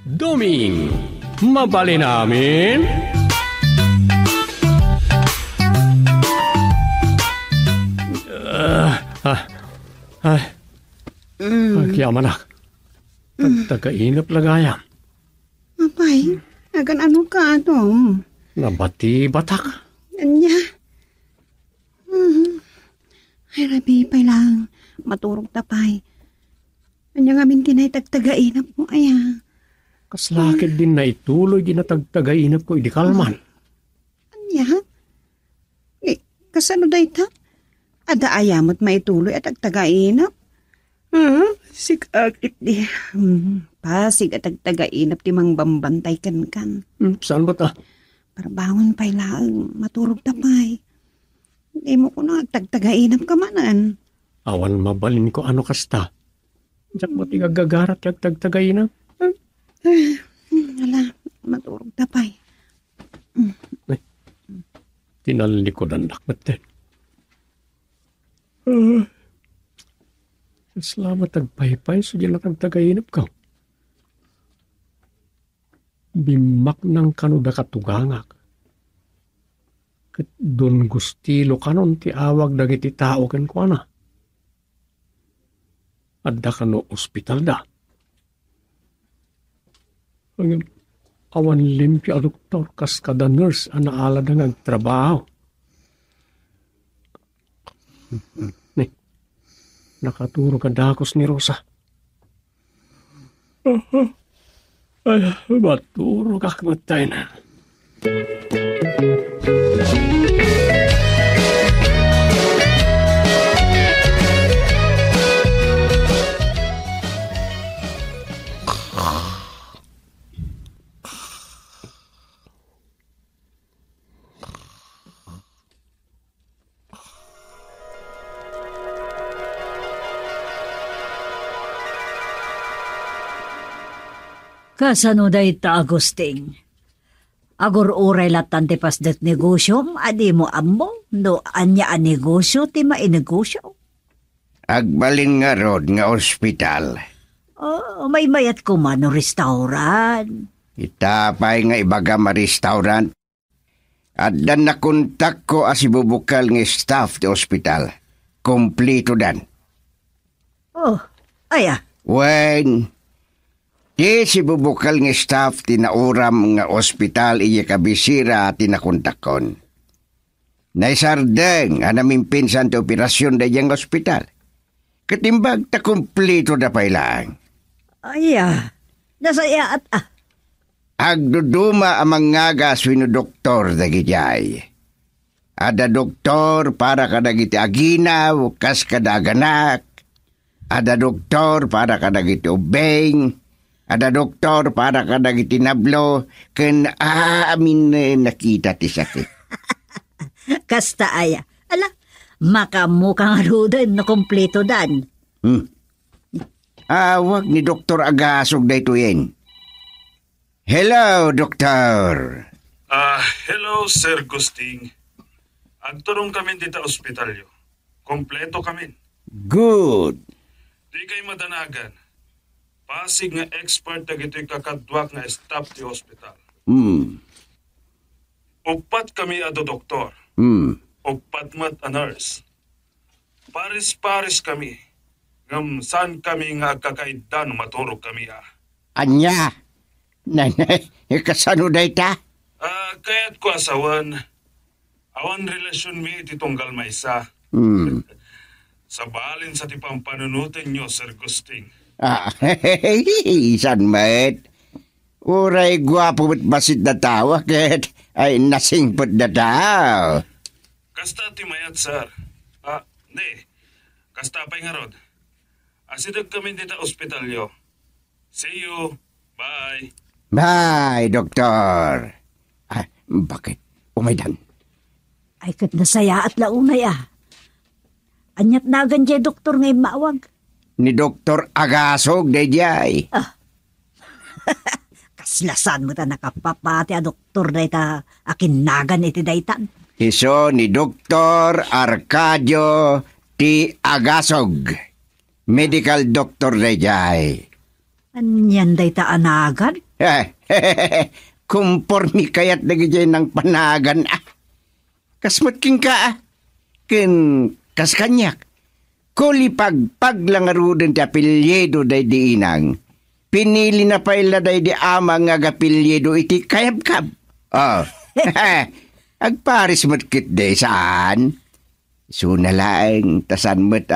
Doming, mabali namin. Kaya manak, tagtagainap lagayam. Apay, agan ano ka, Dom? Nabati batak. Anya? Ay, rabi pa lang. Maturog tapay. Anya nga mintinay tagtagainap mo, aya. Kaslakit din na ituloy ginatagtagainap ko, idi kalman. Anya? Kasano day ta? Ada ayamot maituloy at tagtagainap? Sig akit di. Pasig at tagtagainap ti mang bambantay kan. Saan ba ta? Para bangon pa'y laang maturog tapay. Hindi mo ko na tagtagainap ka manan. Awan mabalin ko ano kasta. Diyak mo tigagagarat yung tagtagainap. Ala, maturog tapay. Tinalikodan lakmat din. Salamat tagpaypay so dyan lang tagtagainap ka. Bimak ng kanuda katugangak. Kat doon gustilo kanon ti awag dagiti tao ken ko na. Adda kano ospital da. Ang awan limpi a doktor kas kada nurse ana ala da ngagtrabaho. Ni, nakaturo ka dakos ni Rosa. Ay, maturo ka kamatay na. Kasano day ta, Agusting? Agor uray latan ti pasdet negosyo, adi mo ammo, no anya a negosyo, ti mainegosyo. Agbalin nga rod nga ospital. Oh, may mayat ko man no restauran. Itapay nga ibaga ma restaurant. At dan nakontak ko as ibubukal nga staff ti ospital. Kompleto dan. Oh, aya. Wen, di si bubukal nga staff tinauram nga ospital iya kabisira tinakontakon. Naisardeng anaming pinsan ti operasyon da yang ospital. Katimbag ta kompleto da pa ilang. Aya, nasaya at Agduduma amang ngagas wino doktor dagijay. Ada doktor para kadagiti aginaw kas kadaganak. Ada doktor para kadagiti ubeng. Ada doktor para kadagiti nablo ken amin nakita ti sakit. Kasta aya. Ala, makamukang arudan na kompleto dan. Awag ni Doktor Agasog dayto yen. Hello, Doktor. Hello, Sir Gusting. Agturong kami dito ospitalyo. Kompleto kami. Good. Di kay madanagan. Pasig nga expert na gito'y kakadwak nga staff ti hospital. Upat kami ado doktor. Upat mat a nurse. Paris-paris kami. Ngam saan kami nga agkakaidan maturog kami Anya? Nanay, kasano day ta? Kaya't ko asawan. Awan relasyon mi iti tunggal maysa. Sa balin sa tipang panunutin nyo, Sir Gusting. Isan met. Uray gwapo at basit na tawa ket ay nasingpot na tao. Kasta ti mayat, sir. Di. Kasta pa'y nga rod. Asidag kami dito ospitalyo. See you. Bye. Bye, Doktor. Bakit? Umaydan. Ay kat nasaya at launay Anyat nagan jay doktor ngay maawag. Ni Doktor Agasog dayjay. Kaslasan mo ta nakapapati a doktor day ta akin nagan iti daytan. Iso ni Doktor Arcadio T. Agasog. Medical doctor dayjay. Anyan day ta anagan? Kumpormi kayat dagiti ng panagan Kasmat king ka ken kas kanyak. Kuli paglangaruden ti apelyedo day di inang. Pinili na paila day di ama nga apelyedo iti kayab-kab. Agparis matkit day saan? Sunalaeng tasan mo't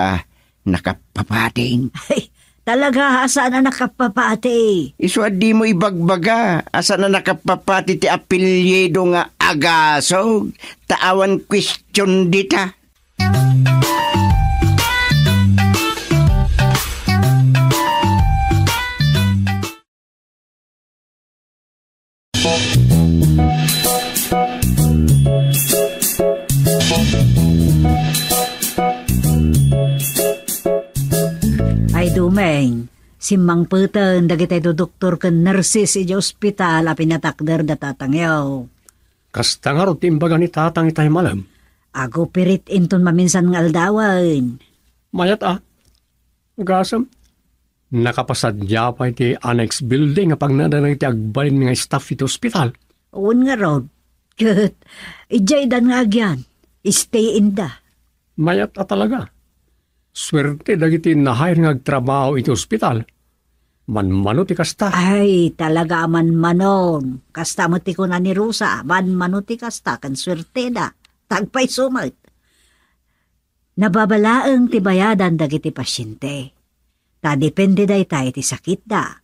nakapapating. Ay, talaga, asaan na nakapapati? Isuad di mo ibagbaga. Asa na nakapapati ti apelyedo nga agasog. Taawan question dita. Ay dumeng, si Mang Puten dagiti doktor ken nurses iti ospital a pinatakder da tatangyaw. Kasta nga ro timbaga ni tatang itay malam. Ago pirit inton maminsan nga aldawan. Mayat Gasam. Nakapasadya pa iti annex building nga pagnadanang iti agbalin nga staff iti ospital. Uwan nga rod. Kat, ijay dan nga agyan. Stay in da. Mayat talaga. Swerte dagiti na-hire nga agtrabaho iti ospital. Manmano ti kasta. Ay, talaga man-manon. Kasta mo ti ko na ni Rosa. Man-mano ti kasta. Kan swerte da. Tagpay sumat. Nababalaang ti bayadan dagiti pasyente. Ta depende day tayo ti sakit da.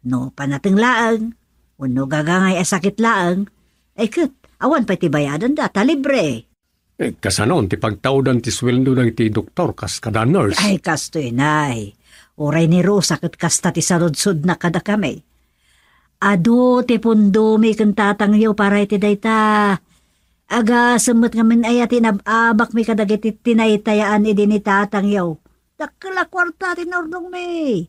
No panating laang. Uno gagangay a sakit laang. Ay kat, awan pa ti bayadan da. Ta libre. Kasanon ti pagtawdan ti sweldo dagiti doktor kas kada nurse. Ay, kasto inay. Uray ni Rosa kat kasta ti saludsud na kada kami. Ado ti pundumi kang tatangyaw para iti dayta. Aga semut ngamin ay tinababak mi kadagiti tinaytayaan idi ni tatangyaw. Dakla kwarta tinurnong mi.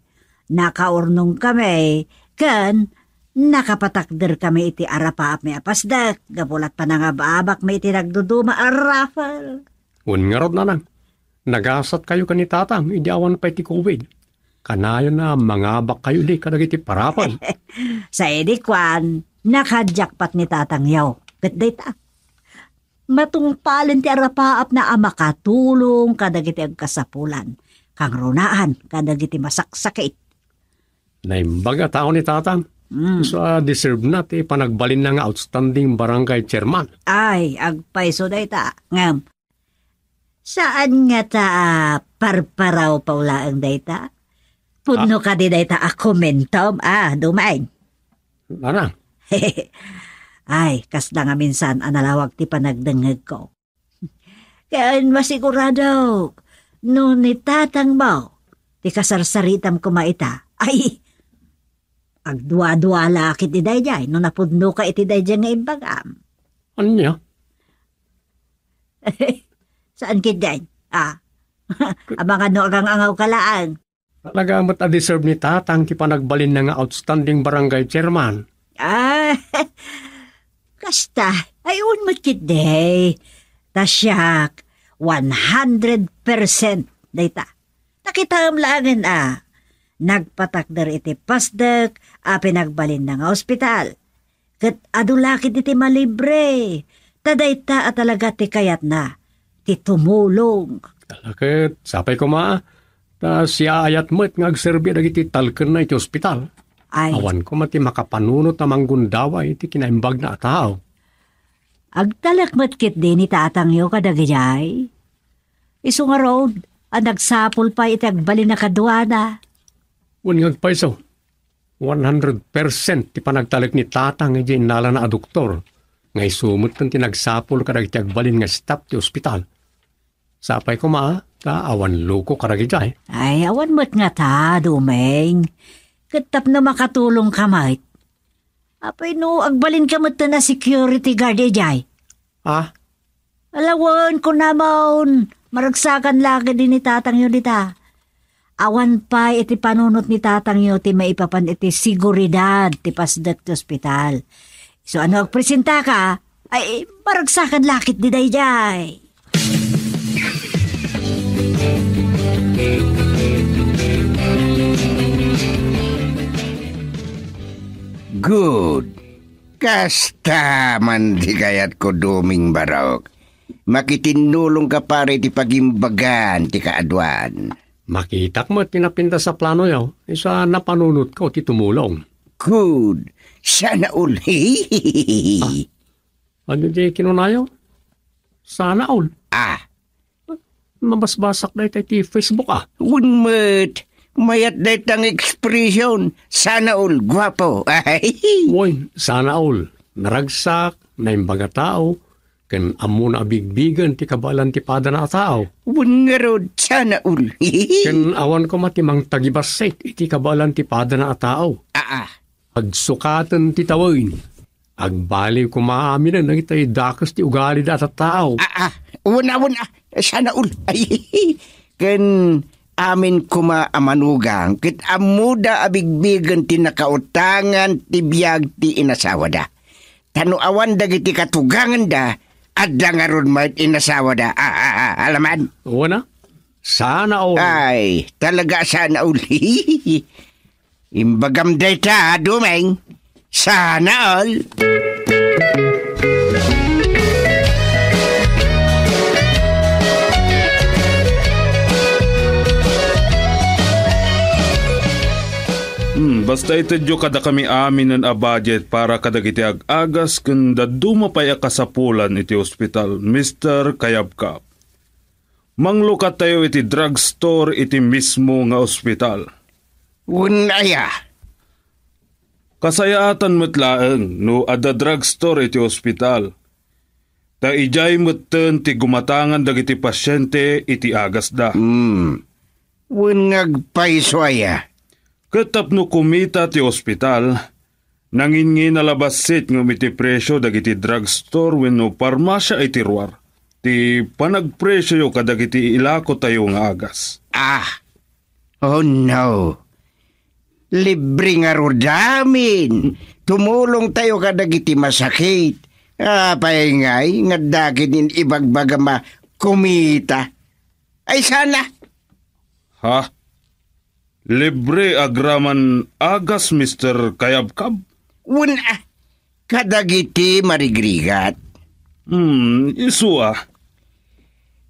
Nakaurnong kami. Kan, nakapatakder kami iti arapaap mi apasdak. Gabulat pa nangababak mi iti nagduduma arrafal. Unngarod na nang. Nagasat kayo ka ni tatang. Idi awan pa iti COVID. Kanayon na mangabak kayo di kadagiti parapan. Sa edikwan, nakajakpat ni tatangyaw. Gatday ta. Matungpalin ti arapaap na makatulong kadagiti agkasapulan. Kang runaan kadagiti masaksakit. Naimbaga tao ni tatang. So deserve na ti panagbalin na nga outstanding barangay chairman. Ay, agpaiso day ta. Ngam. Saan nga ta parparaw paulaang day ta? Puno ka di day ta comentom. Dumain. Anang? Ay, kas na nga minsan analawag ti panagdangag ko. Kaya masigurado, no ni tatang mo, ti kasarsaritam ko maita, ay, agdua-dua lakit ti dayjay, no napudno ka iti dayjay nga imbagam. Ano niya? Saan kit dyan? Abang ano agang angaw kalaan. Talaga mo't deserve ni tatang ti panagbalin na nga outstanding barangay chairman. Kasta, ayun mo kit day. Tasyak, 100% dayta. Nakita ang laangin nagpatakder iti pasdak, pinagbalin na nga ospital. Kat adulakit iti malibre. Tadayta talaga ti kayat na. Ti tumulong. Talakit, sapay ko siya ayat mo't ngagserbi dagiti talken na iti ospital. Ay. Awan ko mati makapanunot na manggundawa iti kinaimbag na tao. Agtalakmat kit din ni tatangyo kadagijay. Isu nga road, nagsapol pa iti agbalin na kaduana. Unyag paiso, 100% ti panagtalik ni tatang iti inala na doktor. Ngay sumot ng tinagsapol kadag iti agbalin nga staff ti ospital. Sapay ko awan luko kadagijay. Ay, awan mo't nga ta, dumeng. Katap na makatulong ka, mate. Apay no, agbalin ka mo na security guard jay. Alawan ko naman. Maragsakan lagi din ni tatang yun dita. Awan pa iti panunot ni tatang yun ti maipapan iti siguridad ti pasdat ti ospital. So ano agpresenta ka, ay maragsakan lakit di day jay. Good. Kasta man di kayat ko duming barok. Makitinulong ka pare ti pagimbagan ti kaadwan. Makitak mo pinapinta sa plano yaw. Isa napanunot ko ti tumulong. Good. Sana all. Ano di kinunayo? Sana all. Mabasbasak na ito ti Facebook Unmet. Mayat na itang ekspresyon. Sana all. Gwapo. Woy, sana all. Naragsak, na imbaga tao, kan amo na abigbigan ti kabalan ti pada na tao. Ungarod. Sana all. Kan awan ko matimang tagibaset iti kabalan ti pada na tao. Agsukatan ti tawin. Agbali ko maaminan na itay dakas ti ugali da sa tao. Una. Sana all. Kan amin kumaamanugang kit amuda abigbigan ti nakautangan ti biyag ti inasawa da. Tanuawan dagiti katugangan da at dangaron may't inasawa da. Alaman? Una? Sana all. Ay, talaga sana all. Imbagam data, dumeng. Sana all. Basta itadyo kada kami amin a budget para kadagiti ag-agas kanda dumapay a kasapulan iti ospital, Mr. Kayabkap. Manglukat tayo iti drugstore iti mismo nga ospital. Unaya. Kasayaatan matlaeng no ada drugstore iti ospital. Ta ijay matten ti gumatangan dagiti pasyente iti agas da. Unag paiswaya. Katap no kumita ti ospital, nangingi nalabasit ng iti presyo dagiti drugstore wenno parmasya iti ruar. Ti panagpresyo yo kadagiti ilako tayo nga agas. Oh no. Libre nga rodamin. Tumulong tayo kadagiti masakit. Paingay nga daginin ibagbaga ma kumita. Ay sana. Ha? Libre agraman agas, Mr. Kayabkab? Una, kadagiti marigrigat. Isua.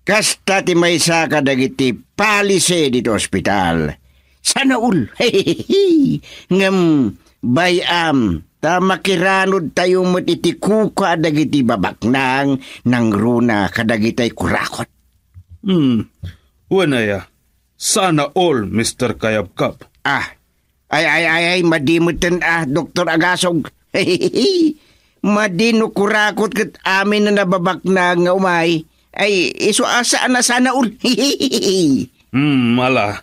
Kasta ti maysa kadagiti palise dito ospital. Sana ul. Ngam bayam. Ta makiranod tayo mo't iti kuka dagiti babaknang nang runa kadagitay kurakot. Wanaya. Sana all, Mr. Kayabkap. Ay, madimutan Dr. Agasog. Madino kurakot kat amin na nababak na nga umay. Ay, iso asa na sana ul. Mala.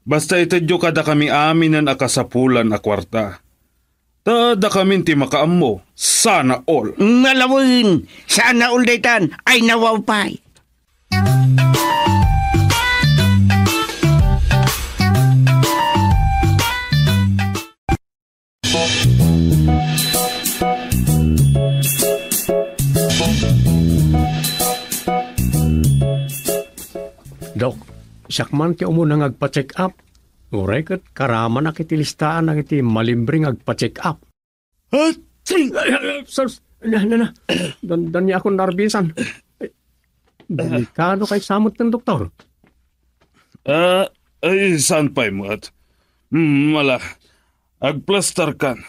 Basta itadyo kada kami amin na akasapulan a kwarta. Tada kami ti makaammo. Sana all. Malawin. Sana all daytan. Ay nawawpay. Dok, sakman ti umo nang agpa-check up. Uray kat karaman na kiti listaan na kiti malimbring agpa-check up. Sars, dan niya akong narbisan. Delikado kay samot ng doktor. Ay, saan pa'y mo at? Mala, agplastar kan.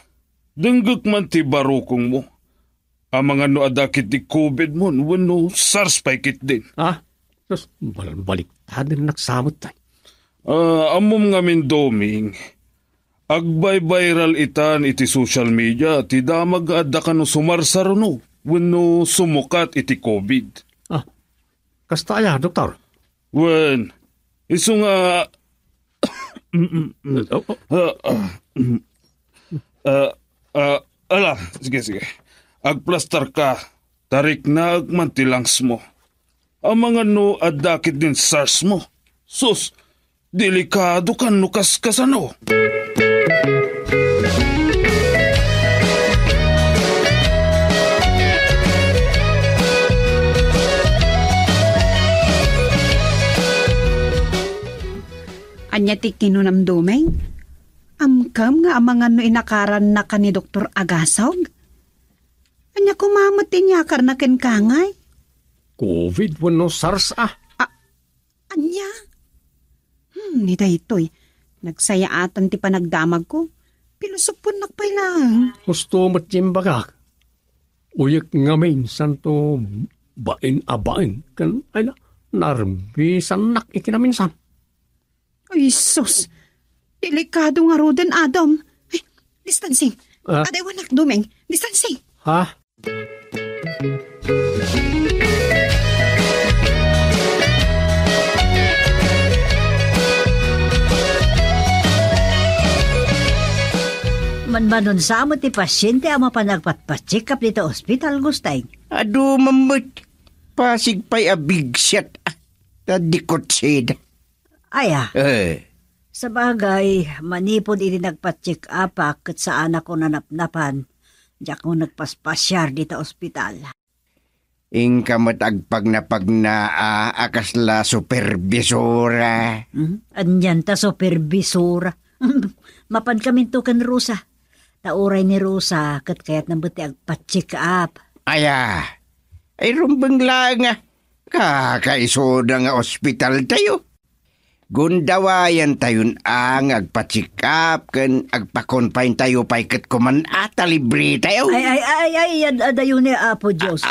Denggak man ti barukong mo. Ang mga noadakit di COVID mo, wano SARS pa'y kit din. Sus, baliktad din naksamot tayo. Amom ngamin doming, agbay-viral itan iti social media, ti damag adda ka no sumarsar no, wano sumukat iti COVID. Kastaya, doktor? Wen, iso nga... sige. Agplastar ka, tarik na agmantilangs mo. Ang mga no adakit din SARS mo. Sus, delikado kan no kaskasano. Anya ti kinunamdomeng? Amkam nga amangan no inakaran na ka ni Dr. Agasog? Anya kumamot din yakar na kenkangay? COVID wano SARS Anya? Ni daytoy. Nagsayaatan ti panagdamag ko. Pilusupon nakpay lang. Gusto mo't jimbagak. Uyak ngamin santo bain kan ay na narbisan nak ikinaminsan. Ay, sus. Delikado nga roden, Adam. Ay, distancing. Aday wanak dumeng. Distancing. Ha? Manmanon sa mo ti pasyente ang mapanagpatpa-check up dito ospital, Gustay. Ado, mamut. Pasig pa'y a big shot. Tadikot sid. Aya, Eh, sa bagay, manipod ini nagpa-check up kat sa anak ko nanapnapan. Diyak ko nagpaspasyar dito ospital. ing kamatagpag na akasla supervisora. Anyan ta supervisora. Mapan kami to kan Rosa. Tauray ni Rosa kat kayat nang buti agpa-check up. Aya, ay rumbang lang nga. Kakaisoda nga ospital tayo. Gundawayan tayon ang agpa-check up kan agpa-confine tayo pa'y kat kuman ata libre tayo. Ay, adayon ni Apo Diyos.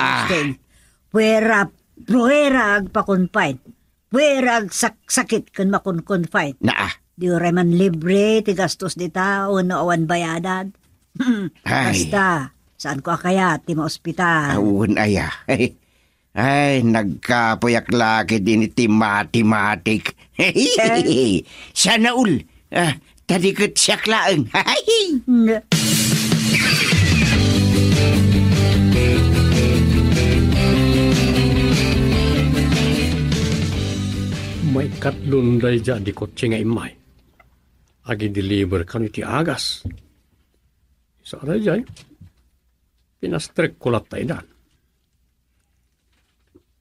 Puwera agpa-confine. Puwera sakit kan makon-confine. Naa. Di oray man libre, ti gastos di tao, no awan bayadan. Ay. Basta, saan ko akaya, ti ma-ospital. Awan aya. Ay, nagkapuyak laki din iti matematik. Sana ul. Tadikot siyak laeng. May katlunday dyan di kotse nga imay. Agi deliver kan iti agas. Isa na dyan. Pinastrek kulat tayo dan.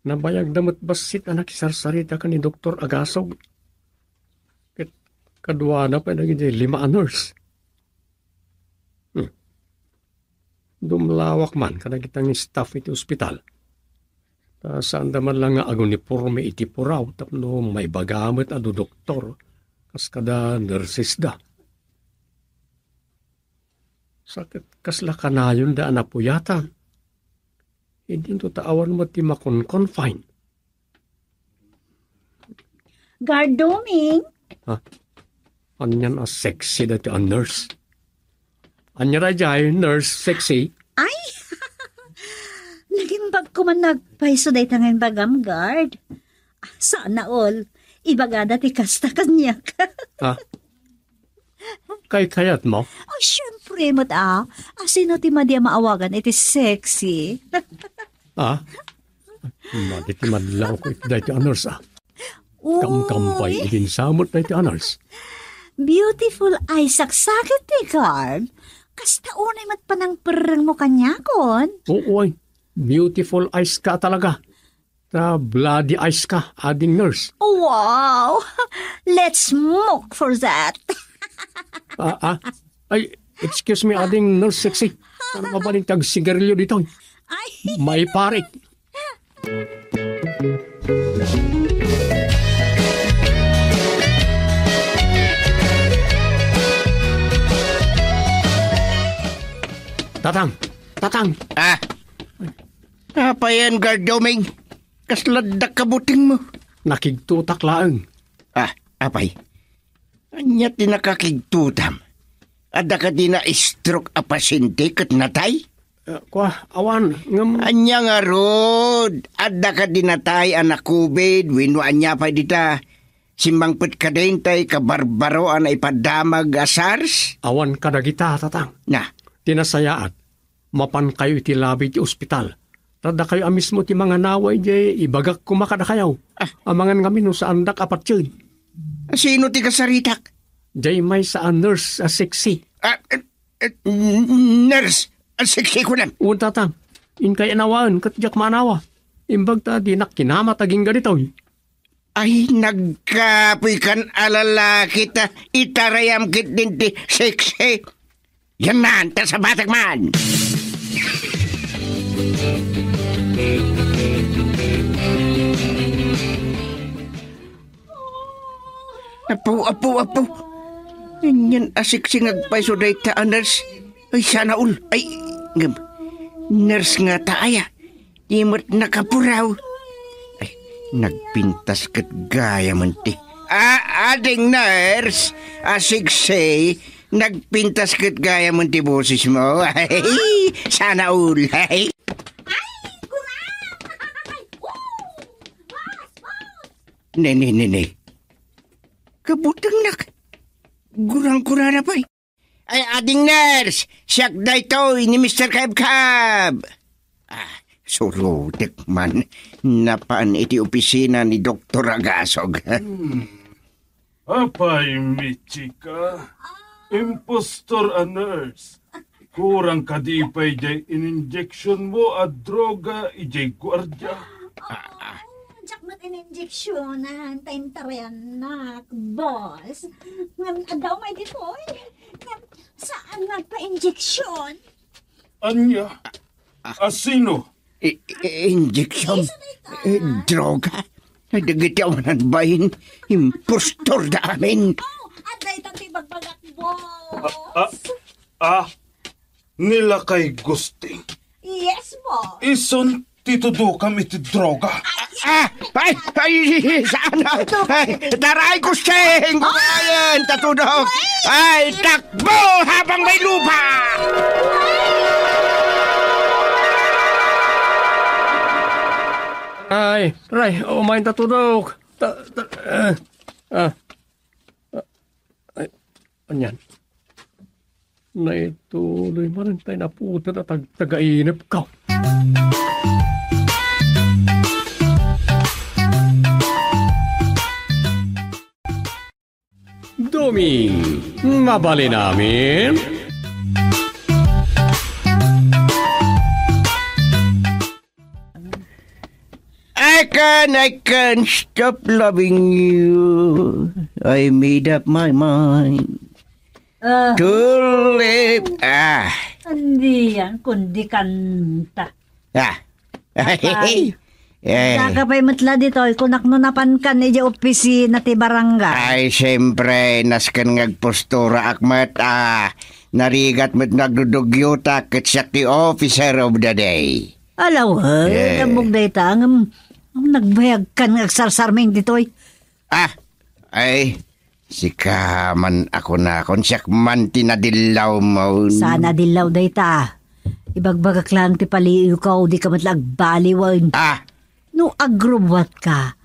Nabayag damat basit na nakisarsarita ka ni Dr. Agasog. Kadwa na pa naging 5 nurse. Dumlawak man kanagitang staff iti ospital. Saan daman lang nga aguniporme iti puraw tapno may bagamit ado doktor kas kada nurses da. Sakit kasla kanayon da anapuyatan. Hindi to taawan mo ti makon-confine. Guard Doming. Anyan a sexy dati a nurse. Anya rajay nurse sexy. Ay! Naging bag ko man nagpaiso day tangan bagam, guard. Sana all. Ibagada ti kasta kanyak. Kay kayat mo? Oh, syempre mo't Asino ti madya maawagan iti sexy. Maditi madlaw ko iti dati a nurse Kamkampay idin samot dati a nurse. Beautiful ay saksakit ti guard. Kasta unay matpanang perang mo kanyakon. Oo ay. Beautiful eyes ka talaga. Bloody eyes ka, ading nurse. Wow! Let's smoke for that. Ay, excuse me, ading nurse sexy. Ano mabaling tag sigarilyo dito? Ay! May parik. Tatang. Apa yan, Guard Doming? Kasladak kabuting mo. Nakigtutak laeng. Apay. Anya tinakakigtutam. Ada ka di na stroke a pasyente kat natay? Awan. Anya nga rod. Ada ka di natay anak COVID. Wino anya pa dita. Simbangpet ka din tay kabarbaro ang ipadamag a SARS? Awan kadagita, tatang. Na. Tinasayaat. Mapan kayo iti labi ti ospital. Tada kayo amismo ti mga naway di ibagak kumakada kayaw. Amangan kami no sa andak apat yun. Sino ti kasaritak? Jay may sa nurse sexy. Nurse, sexy ko lang. Uwan tatang. In kay anawaan kat jak manawa. Imbag ta di nak kinamataging ganito. Ay, nagkapoy kan alala kita, itarayam kit din ti seksi. Yan man, ta sa batag man. Apo. Yan asiksingag pa so day ta, nurse. Ay, sana ul. Ay, nurse nga taaya. Dimot nakapuraw. Ay, nagpintas kat gaya man ti. Ading nurse, asiksay, nagpintas kat gaya man ti boses mo. Ay, sana ul. Ay. Ne. Kabutang nak. Gurang-gura na pa. Ay, ading nurse, siyak na ito ni Mr. Kayab-Kab. Surutik man. Napaan iti opisina ni Dr. Agasog. Apay, Michika. Impostor a nurse. Kurang kadipay jay in-injection mo at droga ijay gwardya. Jack mat in-injeksyonan, time tarayan na, boss. Ngam daw may ditoy. Saan nagpa-injeksyon? Anya? Asino? Injection? Droga? Nagagitawanan ba yun? Impostor da amin. Aday tanti bagbagak, boss. Nila kay Gusting. Yes, boss. Ison titudo kami ti droga. Ay, sana. Taray ko sing, kumayan, tatudok. Ay, takbo habang may lupa. Ay, umain tatudok. Ay, anyan. Naituloy mo rin tayo na puto na tagainip ka. Doming, mabali namin. I can't stop loving you. I made up my mind to live. Hindi yan, kundi kanta. Kakapay matla dito, kunak no napankan ija opisina ti barangay. Ay, siyempre, naskan ngagpostura akmat, narigat mo't nagdudugyuta kat siya ti officer of the day. Alaw, tambog dayta, ang nagbayag kan ngagsarsarming ditoy. Ay, sikaman ako na, konsiyak man tinadilaw mo. Sana dilaw dayta. Ibagbagak lang ti paliw ka, di ka matlag baliwan. No agrobot ka,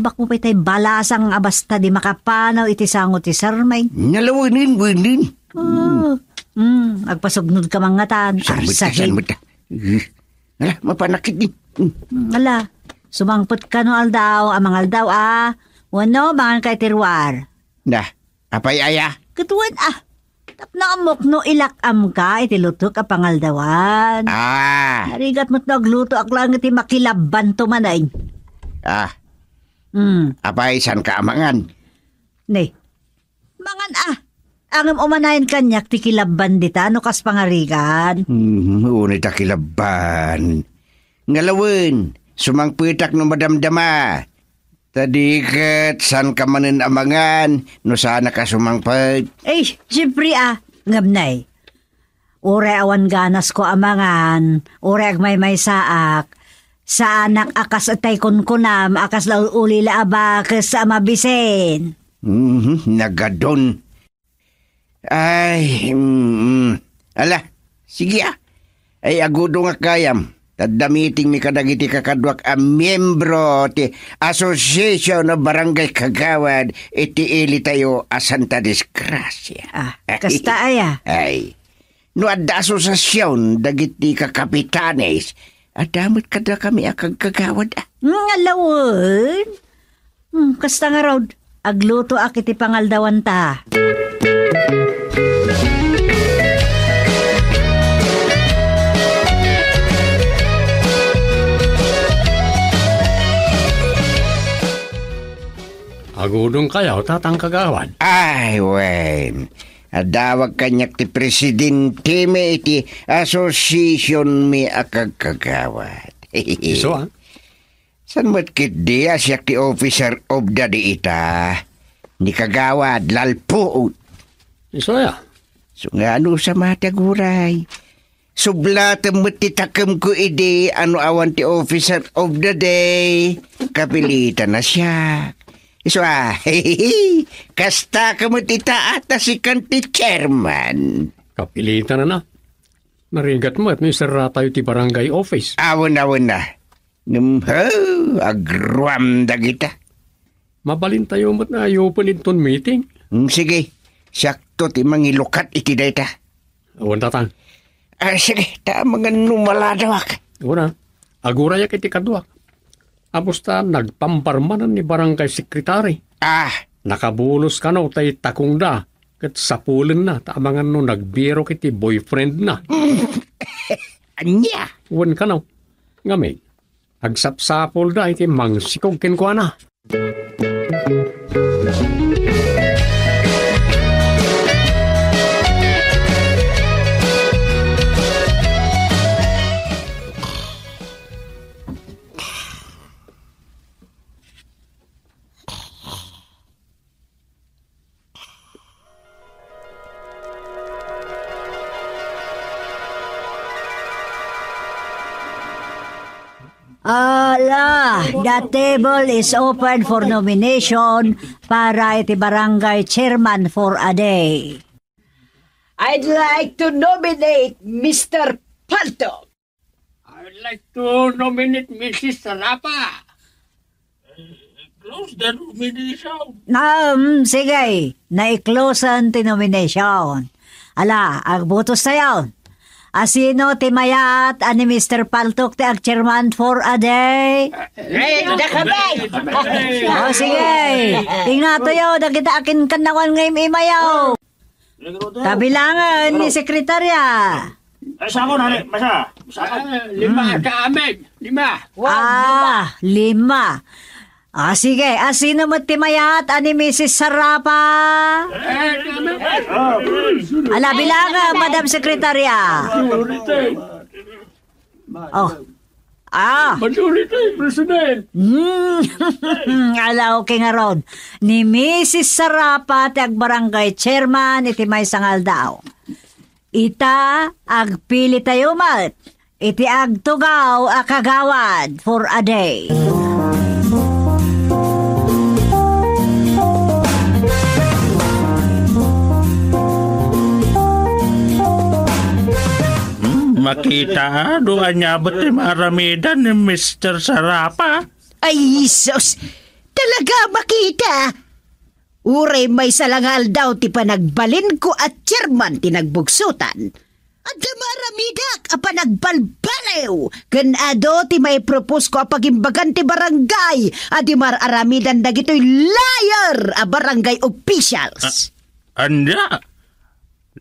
bak mo pa itay balasang abasta di makapanaw iti sangot ti sarmay. Nalawanin. Agpasugnod ka mga tan. Sarmut ka. Ala, mapanakit din. Ala, sumangpot ka no aldaw, amang aldaw wano, mangan kay tirwar. Apay aya? Katuan tapna amok no ilakam ka, iti luto ka pangaldawan. Narigat mo't nagluto ak lang iti makilaban to manay. Apay, san ka amangan? Ne, mangan angam umanayan kanyak ti kilaban dita, no kas pangarigan. Unit a kilaban. Ngalawin, sumangpitak no madamdama. Tadikat, san ka manin amangan, no sana ka sumangpit. Siyempre ngabnay. Ure awan ganas ko amangan, ure agmay saak. Sa anak akas atay kunkunam, akas ulila abakas sa mabisen. Nagadon. Ay, ala, sige Ay, agudo nga kayam. Tadamiting mi kadagiti kakadwak a miyembro ti Association of Barangay Kagawad iti ili tayo a Santa Disgracia. Kasta aya. Ay, no adda asosasyon dagiti kakapitanes at damot kada kami akag kagawad. Ngalawon. Kasta nga raw, agluto akiti pangaldawan ta. Agudong kayaw tatang kagawad. Ay, wen. Adawag kanyak ti presidente mi iti association mi akagkagawad. Iso San mo't kit di asyak ti officer of the di ita. Ni kagawad lalpuot. Iso ya. So nga ano sa mataguray. Sublatan mo't titakam ko idi ano awan ti officer of the day. Kapilitan na siya. Iso kasta ka mo't itaat na si kanti chairman. Kapilitan na. Narigat mo at may sara tayo ti barangay office. Awan na. Agruam da kita. Mabalin tayo mo't na ayupan iton meeting. Sige, sakto ti mangilukat iti dayta. Awan tatang. Sige, ta mga numaladawak. Una, aguraya kiti kaduak. Amusta nagpamparmanan ni barangay sekretary. Nakabulos ka na tay takong da. Kat sapulan na, tamangan no nagbiro kiti boyfriend na. Anya? Uwan ka na. Ngamig, agsapsapol da iti mangsikog kinkwa na. The table is open for nomination para iti barangay chairman for a day. I'd like to nominate Mr. Palto. I'd like to nominate Mrs. Sarapa. Close the nomination. Sige, na-closean ti nomination. Ala, agbutos tayo. Asino ti mayat ani Mr. Paltok ti ag-chairman for a day? Sige. Tingnan tayo, dagita akin kanawan ngayon imayaw. Kabilangan ni sekretarya. Sako na rin, masa. Lima ka amin. Lima. Lima. Sige. Asino mo ti mayat ani Mrs. Sarapa? Ala, bilangan, Madam Sekretarya. Majority, President. Ala, okay nga ron. Ni Mrs. Sarapa, ti agbarangay chairman, iti may sangal daw. Ita, agpili tayo mat. Iti agtugaw, akagawad for a day. Makita, doon niya ba't maramidan ni Mr. Sarapa? Ay, sus! Talaga makita! Uray may salangal daw ti panagbalin ko at chairman ti nagbugsutan. At maramidak a panagbalbalew. Ganado ti may propose ko a pagimbagan ti barangay. At di mararamidan dagito'y liar a barangay officials. Anya?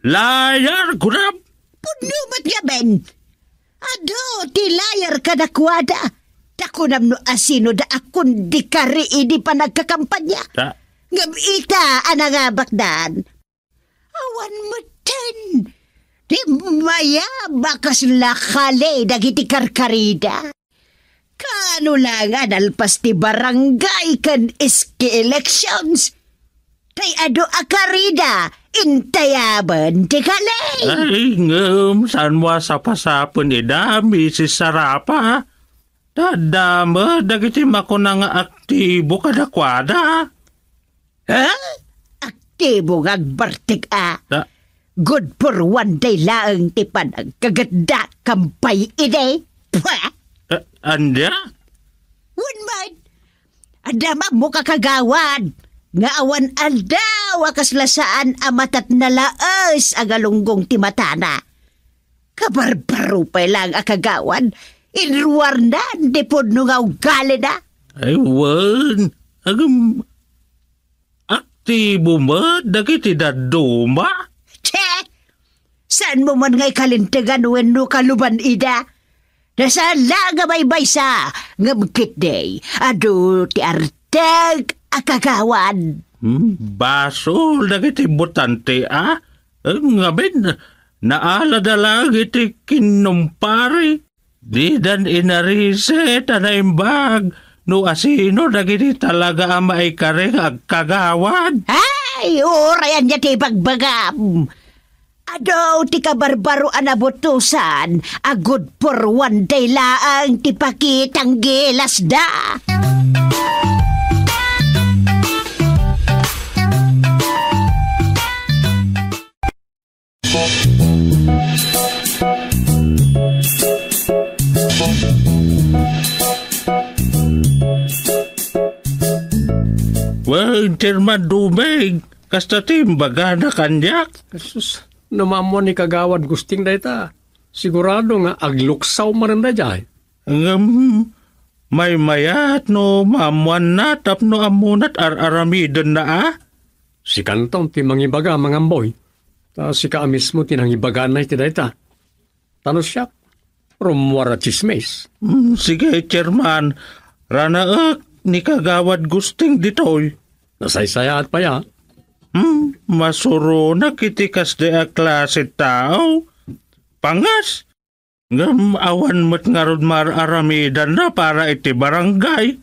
Liar, kurap? Punumat nga, Ben. Ado, ti liar ka nakwada. Takunam no asino da akon di kari idi pa nagkakampanya. Ngabita, anangabakdan. Awan mo ten. Di maya bakas lakale dagiti karkarida. Kano lang alpas ti barangay kan iski elections. Kay ado akarida, intayaban ti kalay. Ay, saan mo sa pasapon idami si Sarapa? Dadama, dagiti makuna nga aktibo kadakwada. Ha? Aktibo nga agbartik Good for one day lang ti panagkaganda kampay ide. Pwa! Anda? Wunman, adama mo kakagawad. Nga awan aldaw akaslasaan amatat na laas agalunggong timatana. Kabarbaro pa lang akagawan. Inruar na, di po nung ugali na. Ay, wan. Agam, aktibo mo, dagiti daduma? Che, saan mo man ngay kalintagan wenno kaluban ida? Nasa laga may baysa, ngamkit day, ado ti artag, akagawad. Basol dagiti butante ngabin naala dalag iti kinumpari. Di dan inarise tanaimbag no asino dagiti talaga ama ikareng agkagawad. Ay, orayan niya ti bagbagam. Adaw ti kabarbaro anabutusan, a good for one day laang ti pakitang gilas da. Well, Chairman Dumeg, kasta timbaga na kanyak. Jesus, namamon ni kagawad gusting da ita. Sigurado nga agluksaw man na dyan. May mayat no mamuan na tapno amunat aramidan na Si kantong ti mangibaga mangamboy. Ta si ka mismo tinangibaga na iti da ita. Tano siya? Rumwara chismes. Sige, Chairman. Ranaak ni kagawad gusting ditoy. Nasaysayaat pa ya. Masuro na kitikas de a klase tao. Pangas. Ngam awan mo't nga rod mararamidan na para iti barangay.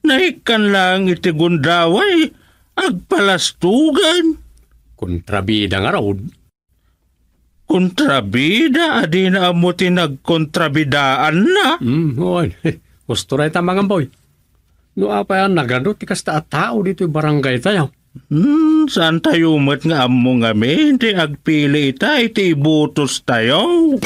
Naikan lang iti gundaway. Agpalastugan. Kontrabida nga raw. Kontrabida? Adi na mo tinagkontrabidaan na. Oy. Gusto na ita mangamboy. No apa yan nagadot ti kasta at tao dito yung barangay tayo. Saan tayo mat nga amo nga mi? Hindi agpili ita, iti ibutos tayo.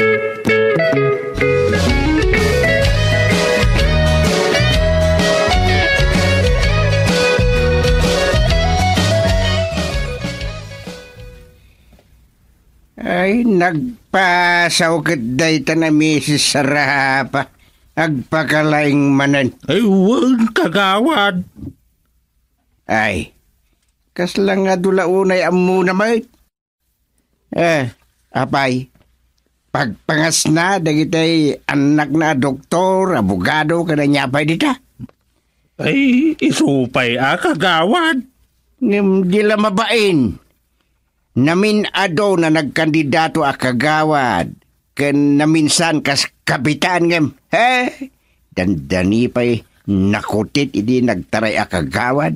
Ay, nagpasaw kat day ta na Mrs. Sarapa. Agpakalaing manan. Ay, wag kagawad. Ay, kaslang nga dulaunay amu naman. Apay, pagpangas na, dagitay anak na doktor, abogado, kananya pa'y dita. Ay, isupay kagawad. Di la mabain. Namin ado na nagkandidato kagawad. Ken naminsan kas kapitan ngem. Dandani pa'y nakutit idi nagtaray kagawad.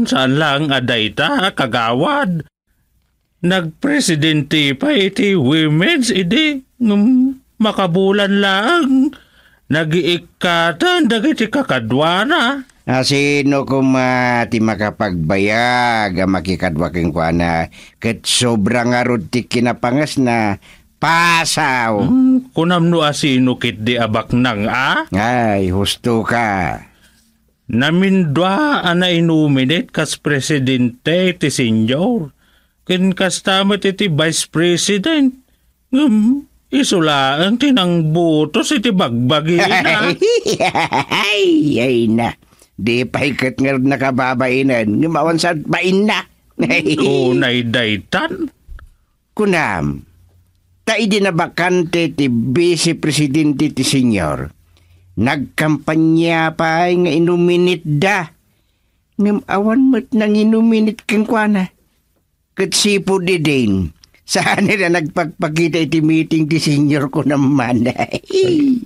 Saan lang aday ta kagawad? Nagpresidente pa iti women's idi. Makabulan lang. Nag-iikatan dagiti kakadwana. Sino kumati makapagbayag makikadwaking kwa na ket sobrang arod ti kinapangas na pasaw. Kunam no asino kit di abak nang Ay, husto ka. Namindwa ana inuminate kas presidente ti senyor. Ken kas tamat iti vice president. Isula ang tinang butos iti bagbagi na. Ay na. Di pa ikat nga nakababainan. Ngumawan sa bain na. Unay daytan. Kunam. Tai di na bakante ti vice presidente ti senyor. Nagkampanya pa nga inuminit da. Ngam awan mo't nang inuminit kang kwa Katsipo di din. Saan na nagpagpakita iti meeting ti senyor ko naman.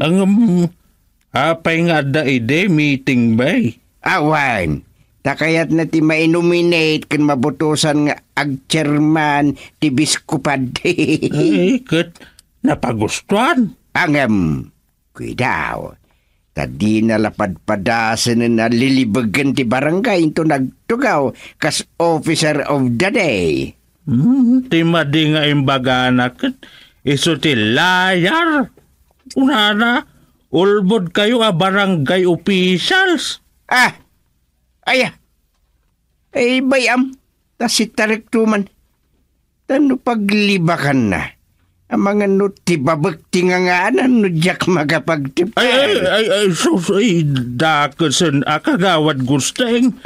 Ang apay nga da ide meeting bay. Awan. Takayat na ti ma-nominate kan mabutusan nga ag-chairman ti biskupad. Ay, kat napagustuhan. Angam, kuidaw. Tadi nalapadpadasan na nalilibagan ti barangay into nagtugaw kas officer of the day. Ti madi nga imbagana kat iso ti layar. Unana, ulbod kayo barangay officials. Ay, bayam, si tarik tuman. Tano paglibakan na. Ang mga nutibabakti nga no jak magapagtipan. Ay, dakasan akagawad gusteng.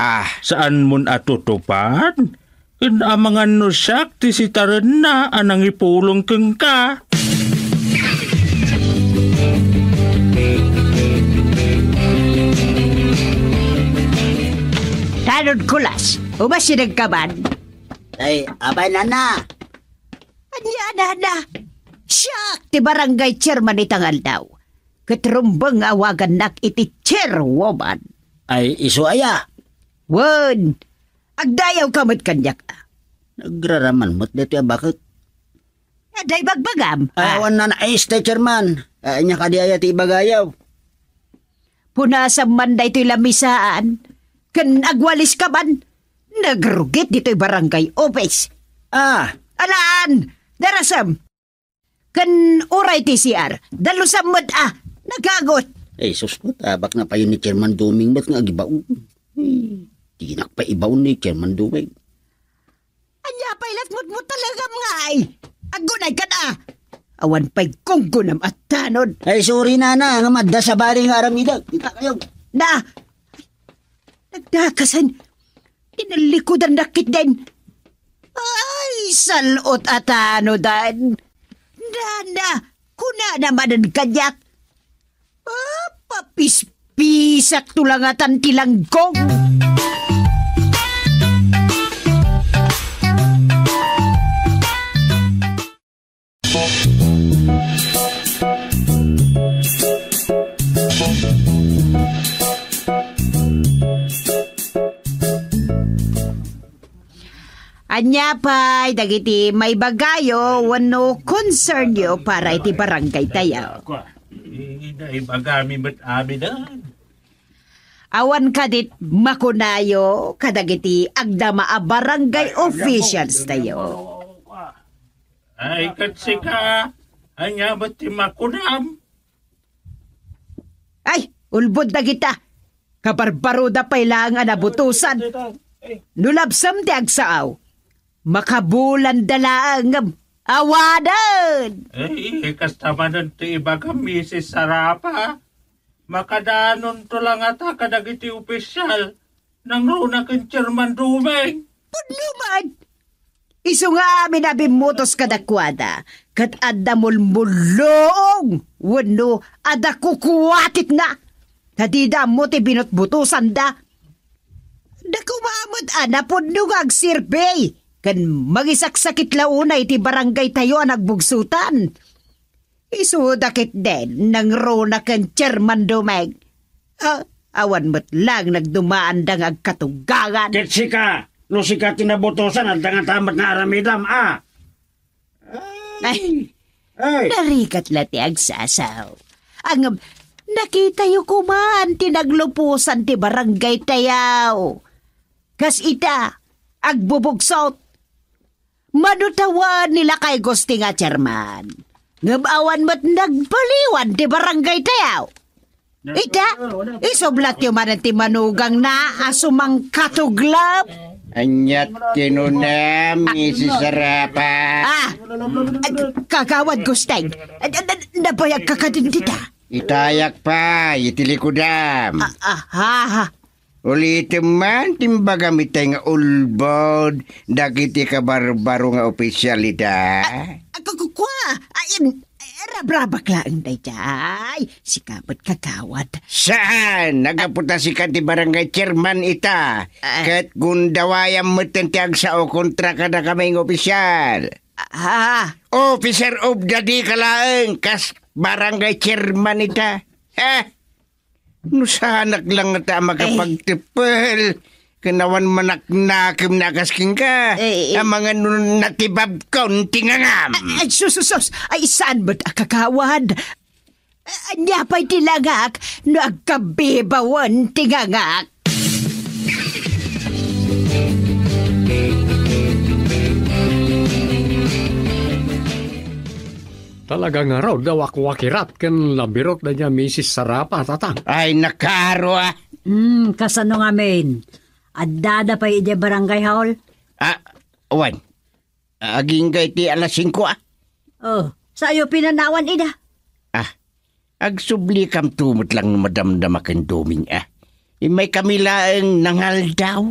Saan mon atutupan? Kan amangan no siyak, ti si taran na, anang ipulong keng ka. Tanod kulas, umasinag ka man. Ay, abay na. Anya na. Siyak, ti barangay chairman itangal daw. Katrumbang awagan nak iti chairwoman. Ay, iso aya. Wan, agdayaw kamot kanyak. Nagraraman mo't dito bakit? Aday bagbagam. Awan na na stay chairman. Anya ka di aya ti ibagayaw. Punasam man da ito'y lamisaan. Kan agwalis ka man. Nagrugit dito'y barangay office. Alaan! Darasam! Kan uray ti CR. Dalusam mo't nagagot. Ay, suspot. Bak na pa yun ni Chairman Duming. Ba't nga agibaw? Di nakpaibaw ni Chairman Duming. Anya pailat mo talaga mga ay. Agunay ka na. Awan pa'y kunggunam at tanod. Ay, sorry na. Nga madda sa baring aramidag. Kita kayo. Na! Nagdakasan. Inalikodan nakit din. Ay, salot at ano dan. Na, kuna naman ang kanyak. Papispisak tulangatan tilanggong. Anya pa'y dagiti may bagayo wano concern yo para iti barangay tayo. Ibagami ba't amin na? Awan kadit makunayo kadagiti agdama a barangay officials tayo. Ay, katsi ka. Anya ba't ti makunam? Ay, ulbod na kita. Kabarbaroda pa'y lang nabutusan. Nulabsam ti agsaaw. Makabulan dalaang awadan. Ay, kastamanan ti ibagami si Sarapa. Makadanon to lang ata kadagiti opisyal nang runa ken Chairman Dumeng. Pudluman! Isu nga amin abimutos kadakwada. Kat adda mulmulong. Wano, adda kukuwatit na. Hadida mo ti binutbutusan da. Nakumamot pudlugag sirbay. Kan magisaksakit launay ti barangay tayo ang nagbugsutan. Isudakit din nang rona kan Chairman Dumeng. Awan mo't lang nagdumaan dang agkatugangan. Ketsi ka. No si ka tinabutosan at nga tamat na aramidam, Ay, narikat lati agsasaw. Ang nakita yu kuman tinaglupusan ti barangay tayaw. Kas ita, agbubugsot. Manutawan nila kay gusti nga chairman. Ngabawan mo't nagbaliwan ti barangay tayaw. Ita, isoblat yu man ti manugang na asumang katuglap. Anyat kinunam, Mrs. Sarapa. Kagawad gustay. Nabayag ka ka din tita. Itayak pa, itilikudam. Ulitin man, timbaga mitay nga ulbod, dagiti ka barbaro nga opisyal ita. Kwa, ayan, rabrabak lang day jay. Sikapot kagawad. Saan? Nagaputa si ka ti barangay chairman ita. Kat gundawayam mo tentiag sa o kontra ka na kaming opisyal. Officer of the day kalaeng, kas barangay chairman ita. Nusanak lang ata makapagtipel. Kanawan manaknakim nakasking ka. Ang mga natibab kaunting angam. Sus. Ay, saan ba't akakawad? Anya pa'y tilagak, no agkabibawan tingangak. Talaga nga raw, daw akwakirat ken labirot na niya Mrs. Sarapa tatang. Ay, nakaro Kasano nga main? Adada pa ide barangay hall? Wan. Aging kay ti alas 5 Oh, sa'yo pinanawan ida? Agsubli kam tumot lang madamdam akan duming May kamilaang nangal daw.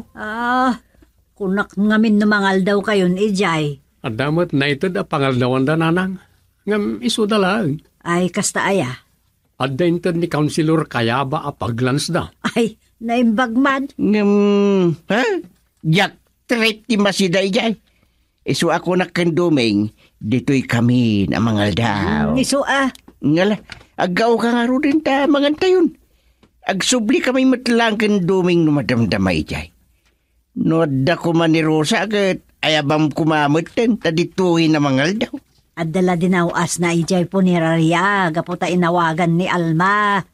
Kunak ngamin numangal daw kayon ijay. Adamot na ito da pangaldawan da nanang. Ngam iso da lang. Ay, kasta aya. Adda ito ni Councilor Kayaba a paglans da. Ay, Naimbag man. Ha? Jak trip ti masiday jay. Iso ako nakanduming, dito'y kami na mga daw. Iso Ngala, agaw ka nga ro din ta, mga tayon. Agsubli kami matlang kanduming numadamdamay jay. Noda ko man ni Rosa agad, ayabam kumamot din, tadituhin na mga daw. At dala dinawas na ijay po ni Raria, gaputa inawagan ni Alma.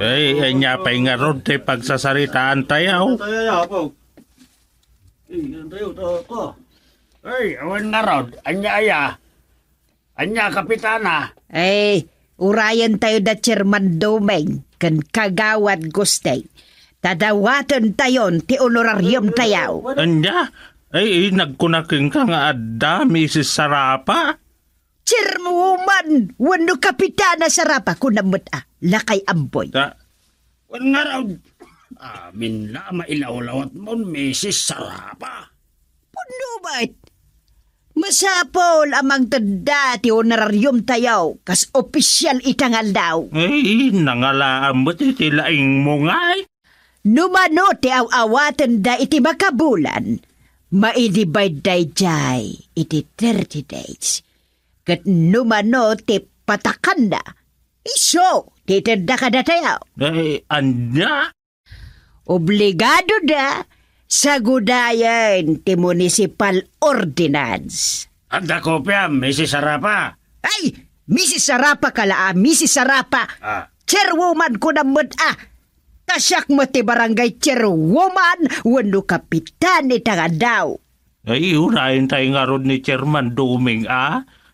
Ay niya pa'y nga ron te pagsasaritaan tayo. Ay, awan nga raw. Anya, kapitana. Ay, urayan tayo da Chairman Domeng, kan kagawad gustay. Tadawatan tayon ti honorarium tayaw. Anya? Ay, nagkunaking ka nga adda, Mrs. Sarapa. Chairwoman, wano kapitana sarapa kunamot lakay amboy. Awan nga raw. Amin na mailawlawat mo, Mrs. Sarapa. Puno ba't? Masapol amang tanda ti honorarium tayaw, kas opisyal itangal daw. Ay, nangalaan mo ti tilaing mo ngay. Numano ti awawatan da iti makabulan, maidibay day jay iti 30 days. Kat numano ti patakan na, iso ti tanda ka na tayaw. Ay, anya? Obligado da sa gudayan ti municipal ordinance. Anda kopya, Mrs. Sarapa. Ay, Mrs. Sarapa Mrs. Sarapa. Chairwoman ko na Kasyak mo ti barangay chairwoman, wano kapitan itangan daw. Ay, urayin tayo nga ron ni Chairman Duming,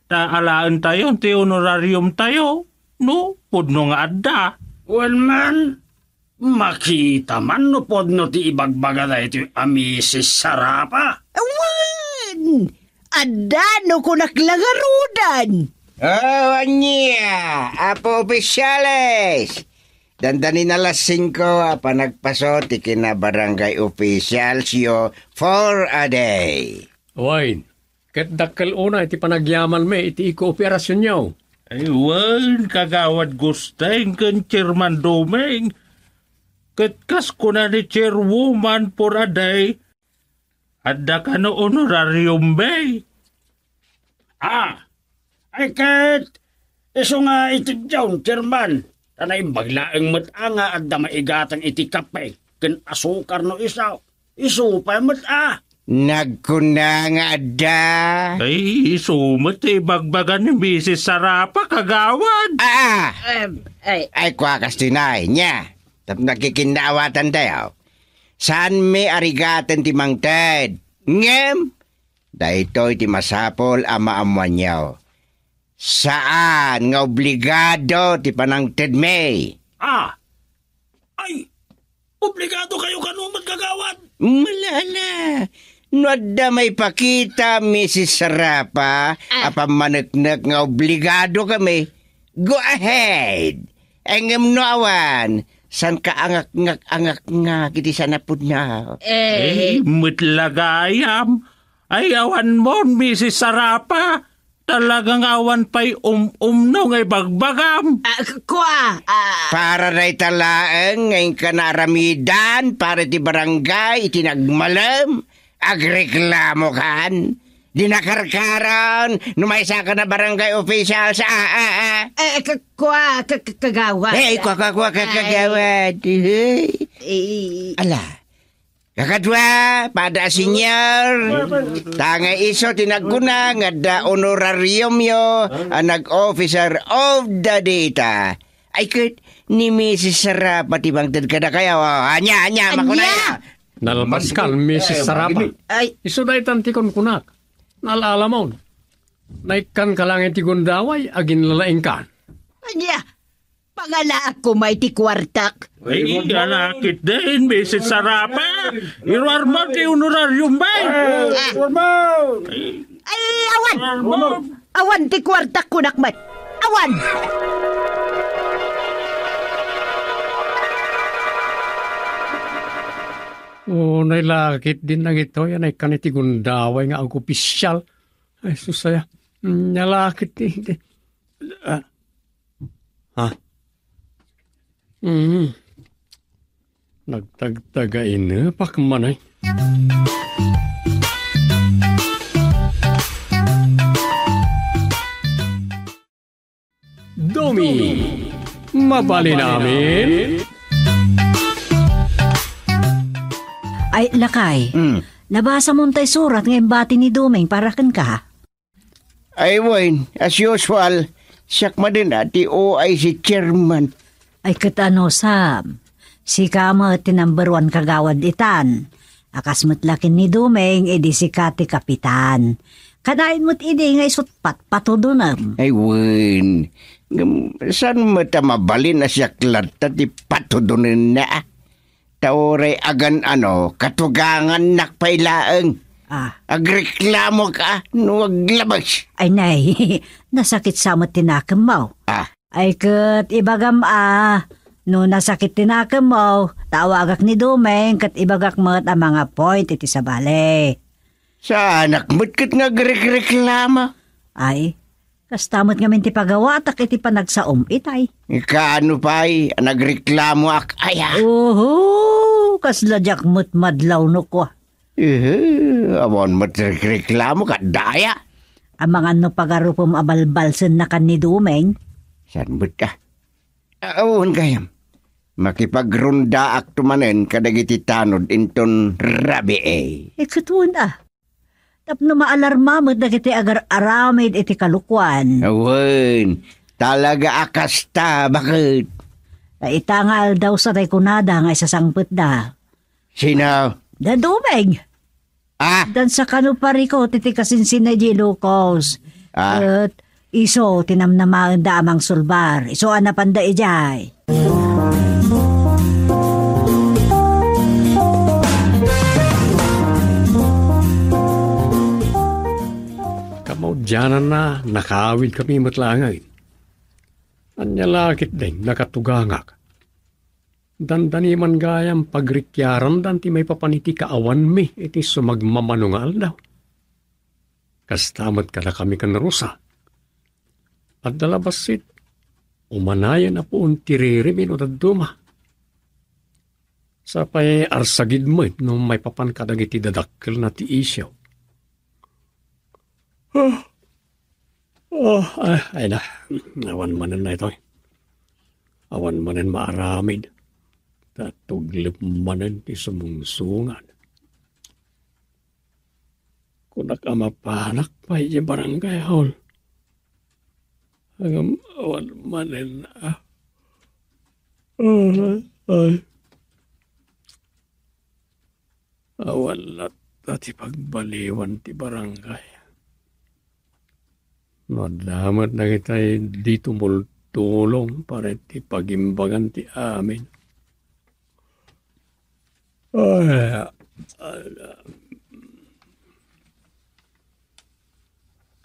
Taalaan tayo, ti honorarium tayo. No, pudno nga adda. Wan man, makita man no podno ti ibagbaga na ito Mrs. Sarapa. Awan! Adano ko naklagarudan. Oh, anya! Apo opisyales! Dandanin alas 5 apa nagpaso ti kina barangay official siyo for a day. Wain, ket dakkel una iti panagyaman me iti ikooperasyon nyo. Ay, wan, kagawad gustay kan Chairman Duming. Katkas ko na ni Chairwoman for a day. Adda ka no honorarium bay. Ay ket, iso nga itidyaw, Chairman. Tanay baglaang matanga at da maigatang iti kape. Ken asukar no isaw. Iso pa Nagkuna nga adda. Ay, sumot bagbagan ni Mrs. Sarapa, kagawad. Ay, kwakas tinay niya. Tap nakikindawatan tayo. Saan may arigatan ti Mang Ted? Ngem? Dahito iti masapol ama amuan niyaw. Saan nga obligado ti Panang Ted May? Ay, obligado kayo kanuman kagawad. Malala. Noda may pakita, Mrs. Sarapa. Apamanagnak nga obligado kami. Go ahead. Engem no awan. San ka angak nga kiti sana pud na. Mutlagayam. Ay, awan mo, Mrs. Sarapa. Talagang awan pa'y no ngay bagbagam. Para na italaang ngayon ka naramidan para ti barangay itinagmalam. Agreklamo kan. Dinakarkaron. Numaysa ka na barangay official sa Kagawad. Kagawad. Ala. Kakadwa, pada senior, tanga iso tinagkuna nga da honorarium yo nag-officer of the data. Ay kat, ni Mrs. Sarapa tibang tad kada kaya, anya, makunaya. Nalpaskal, Mrs. Sarapa. Iso da itan tikon kunak. Nalala mo. Naikan ka lang iti gundaway, agin lalaing ka. Anya, pangala ako may ti kwartak. Ay, alakit din, Mrs. Sarapa. Iruar mo ti honorarium ba? Ay, awan! Awan ti kwartak kunakmat. Awan! Nailakit din na ito. Yan ay kaniti gundaway nga ang opisyal. Ay, susaya. Nyalakit eh. Ha? Nagtagtaga ina, pakmanay. Domi, mabali namin. Ay, Lakay. Hmm. Nabasa mo tay surat ngayon bati ni Dumeng para kan ka. Ay, Wayne, as usual, sakma din ati o ay si chairman. Ay, katano, Sam. Si Kama ti number 1 kagawad itan. Akas mo't lakin ni Dumeng, edi si Kati kapitan. Kanain mo't edi nga isutpat patudunam. Ay, Wayne, saan mo ta mabalin na siya klata ti patudunin na? Tauray agan katugangan nakpailaeng. Agreklamo ka, nuwaglabas. Ay, nay, nasakit sa mo't tinakam mo. Ay, kat ibagam no nasakit tinakam mo, tawagak ni Dumeng, kat ibagak mo't ang mga point iti sa bale. Sa anak mo't kat nagreklamo? Ay, kastamot nga ti pagawatak iti panagsaom itay. Kaano pa'y nagreklamo ak aya? Kasladyak mo't madlaw no ko. Amon mo't reklamo ka daya. Ang mga pagarupom abalbalsen na kan ni Dumeng. San mo't ka? Awan kayam. Makipagrunda ak tumanen kadagiti tanod inton rabi Ikatuan Tapno maalarma mo't dagiti agar-aramid iti kalukwan. Awan, talaga akasta, bakit? Itangal daw sa tay kunada nga isasangpet da. Sino? Da Dumeng. Dan sa kanupariko titikasin si Lucas. At iso tinamnamaan da amang sulbar. Iso anapanda ijay. Diyanan na, nakawid kami matlangay. Anyalakit din, nakatugangak. Dandani man gayam pagrikyaran dan ti may papaniti kaawan mi, iti sumagmamanungal daw. Kastamot ka na kami kanarusa. At dalabasit, umanayan na po un tiririmin o daduma. Sa pay arsagid mo, no may papankadag iti dadakkel na ti isyaw. Ay na. Awan manan na ito. Awan manan maaramid. Tatuglip manan ti sumungsungan. Kunak amapanak pa yung barangay hall. Agam awan manan na. Awan lat ti pagbaliwan ti barangay. Madamat na kita'y di tumultulong para ti pagimbagan ti amin.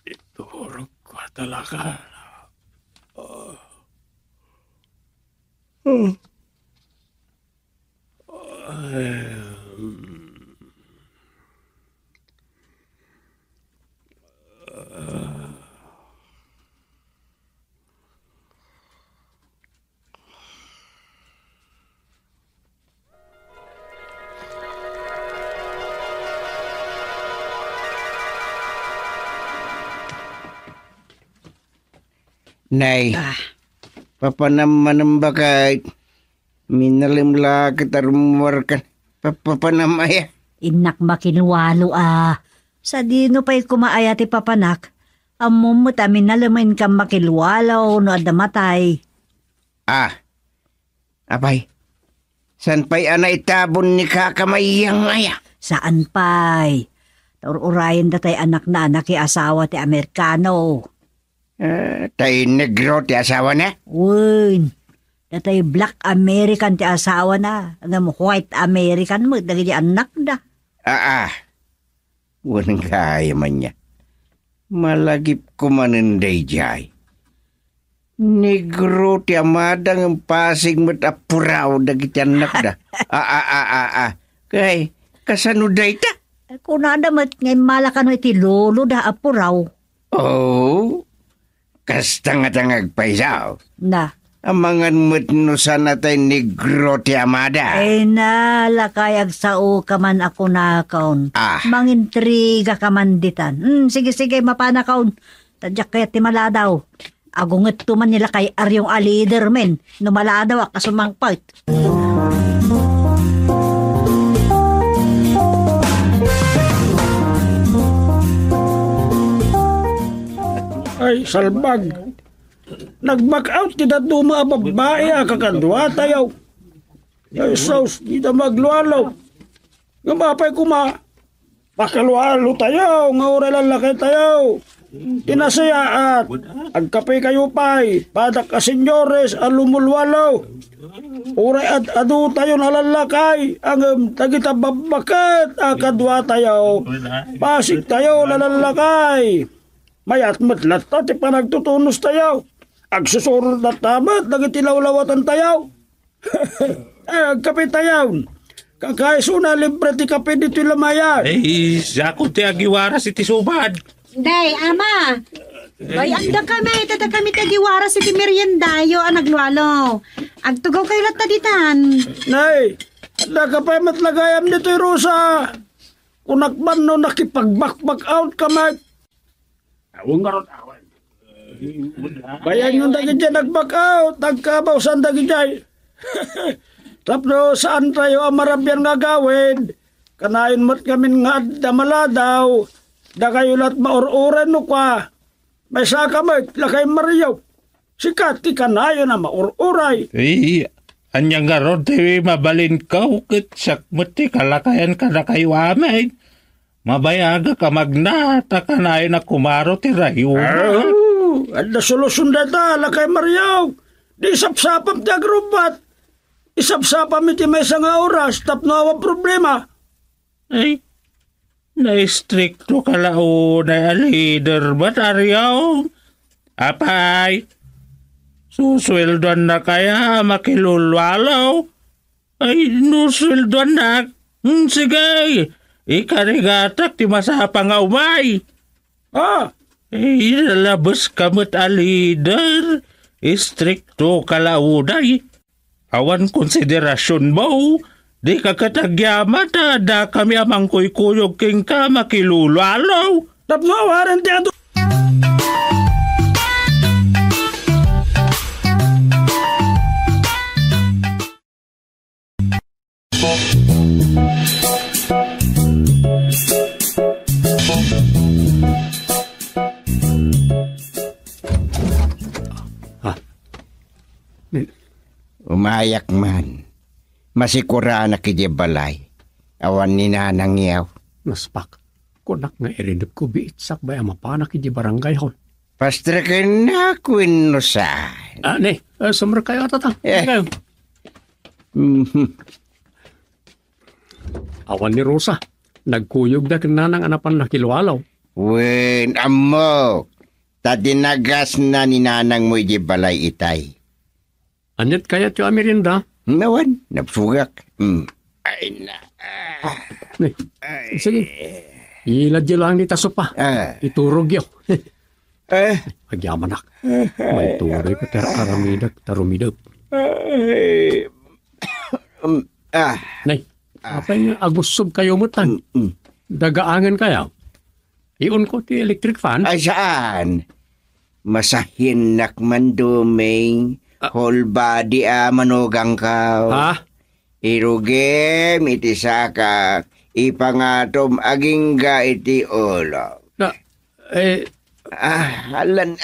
Iturog ko talaga. Nay, papanam bakit minalimla kitarumwar ka. Papanamaya. Inak makinwalo Sa dino pa'y kumaaya ti papanak. Amumot amin nalamin kang makilwalaw no adamatay. Apay, san pa'y itabon ni kakamayang aya? Saan pa'y? Taur-urayan datay anak na anak asawa ti Amerikano. Tay negro ti asawa na? Uy, datay black American ti asawa na. Ang white American mo, dagi anak da. Walang kaya man niya. Malagip ko maninday jay. Negro ti amadang ang pasig mo't apuraw dagi ti anak da. Kay, kasano day ta? Kung nadamat ngay malakano iti lolo da apo raw. Oh, kasta nga tangag paisaw. Na. Amangan matnusan natay negro ti amada. Ay nalakayag sao ka man ako nakaon. Mangintriga ka man ditan. Sige, mapanakaon. Tadyak kaya ti maladaw. Agunget tuman nila kay Aryong alider men. Numaladaw ak kasumangpait. Ay, salbag. Nag-back out ti datuma babae kakadwa tayaw. Ay, sos, di na maglualo. Nga mapay kuma. Pakalualo tayaw, nga oray lalaki tayaw. Tinasaya at agkapay kayo pay. Padak ka senyores alumulwalo. Oray at adu tayo nalalakay. Ang tagita babakat akadwa tayaw. Pasig tayo nalalakay. Mayat matlat ta ti panagtutunos tayaw. Agsusurod na tamat, nagitilawlawatan tayaw. Agkapit tayaw. Kakaiso na libre ti kape dito lamayan. Sako ti agiwaras iti subad. Day, ama. Bayanda kami, tada kami tagiwaras iti meriendayo ang naglualo. Agtugaw kayo lahat taditan. Nay, nakapay matlagayam dito Rosa. Kunakban no nakipag-back out kamay. Awang garot awan. Bayan yung dagi dyan nag-back out, nagkabaw saan dagi dyan. Tapno saan tayo ang marabyan nga gawin? Kanayon mo't kami nga damaladaw. Da kayo lahat maur-uran no kwa. May saka mo, lakay Mariyaw. Sikat, ti kanayon na maur-uray. Anyang garot, mabalin ka, ukit sakmut ti kalakayan ka na kayo amay. Mabayaga ka magnata ka na kumaro ti rayo. At na solusyon data, lakay Mariyaw. Di isapsapam ti agrubat. Isapsapam iti may nga oras, tapno awa problema. Ay, na-stricto ka lao na leader ba't Ariyaw? Apay, susweldoan na kaya makilulwalaw? Ay, nusweldoan na. Sige, ikarigatak ti masapang umay. Lalabas kamot a leader. Stricto kalauday. Awan konsiderasyon mo. Di ka katagyamat da kami amang kuykuyog king ka makilulalaw. Tapno awaran ti ato. Umayak man. Masikura na kidibalay. Awan ni nanang yaw. Naspak. Kunak nga irinip ko biitsak ba ang mapanak di barangay hon. Pastra ka na kwinusan. Summer kayo tatang. Kayo. Awan ni Rosa. Nagkuyog na kinanang anapan na kilwalaw. Wen, amo. Tadinagas na ni nanang mo balay itay. Anyat kaya tiyo Amerinda? Nawan, napsugak. Ay na. Sige. Iladyo lang ni taso pa. Iturog yun. Agyaman ak. May tuloy ka aramidak tarumidap. Nay, apa yung agusob kayo mutan? Dagaangan kaya? Iyon ko ti electric fan? Ay saan? Masahin nakman duming. Whole body manugang ka. Ha? Irugem iti saka. Ipangatom aging ga iti ulo. Halan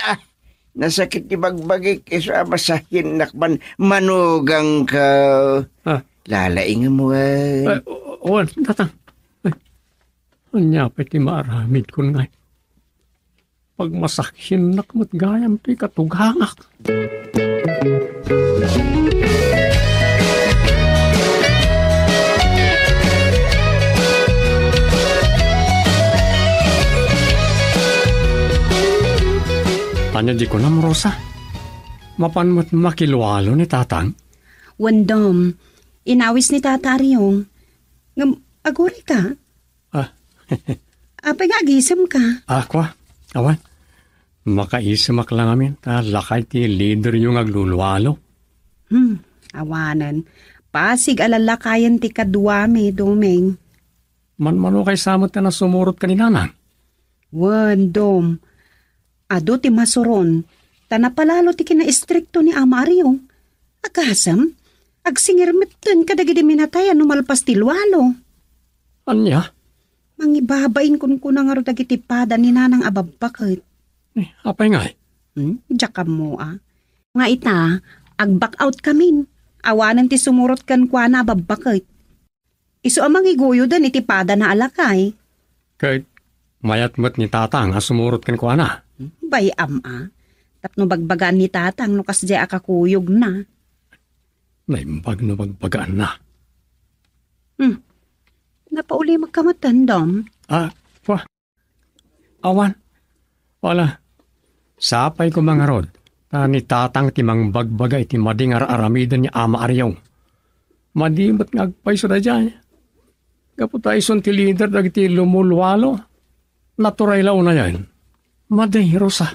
nasakit ti bagbagik isa masahin nakman manugang ka. Lalaing mo tatang. Anyapit ti maaramid ko ngay. Pag masahin nakmat gayam ti katughangak. Tanya di ko na Rosa. Mapan mo't makilwalo ni tatang? Wandom, inawis ni Tata Aryong. Aguri ka? Apay nga, gisam ka. Ako, awan. Makaisamak lang amin. Lakay ti leader yung agluluwalo. Awanan. Pasig alalakayan ti kaduwami, Domeng. Man-mano kay samot ka na sumurot kaninanan. Wan, Dom. Ado ti masuron. Tanapalalo ti kina-istrikto ni Amario. Agasam, agsingirmitin kadagidi minatayan numalpas ti luwalo. Anya? Mangibabain kun nga ro dagiti pada ni nanang ababakit. Apay nga eh. Jakam mo Nga ita, ag-back out kamin. Awanan ti sumurot kan kwa na ababakit. Iso amang iguyo dan iti pada na alakay. Kahit mayat mo't ni tatang sumurot kan ko na. Bayam Tapno bagbagaan ni tatang no kasya akakuyog na. Naimbag no bagbagaan na. Napauli magkamatan, Dom. Awan. Wala. Sapay ko mga rod. Ni tatang timang bagbaga iti madingar aramidan ni Ama Aryaw. Madimot ngagpay sa dyan. Kaputay son ti leader dagiti lumulwalo. Naturay lao na yan. Maday, Rosa.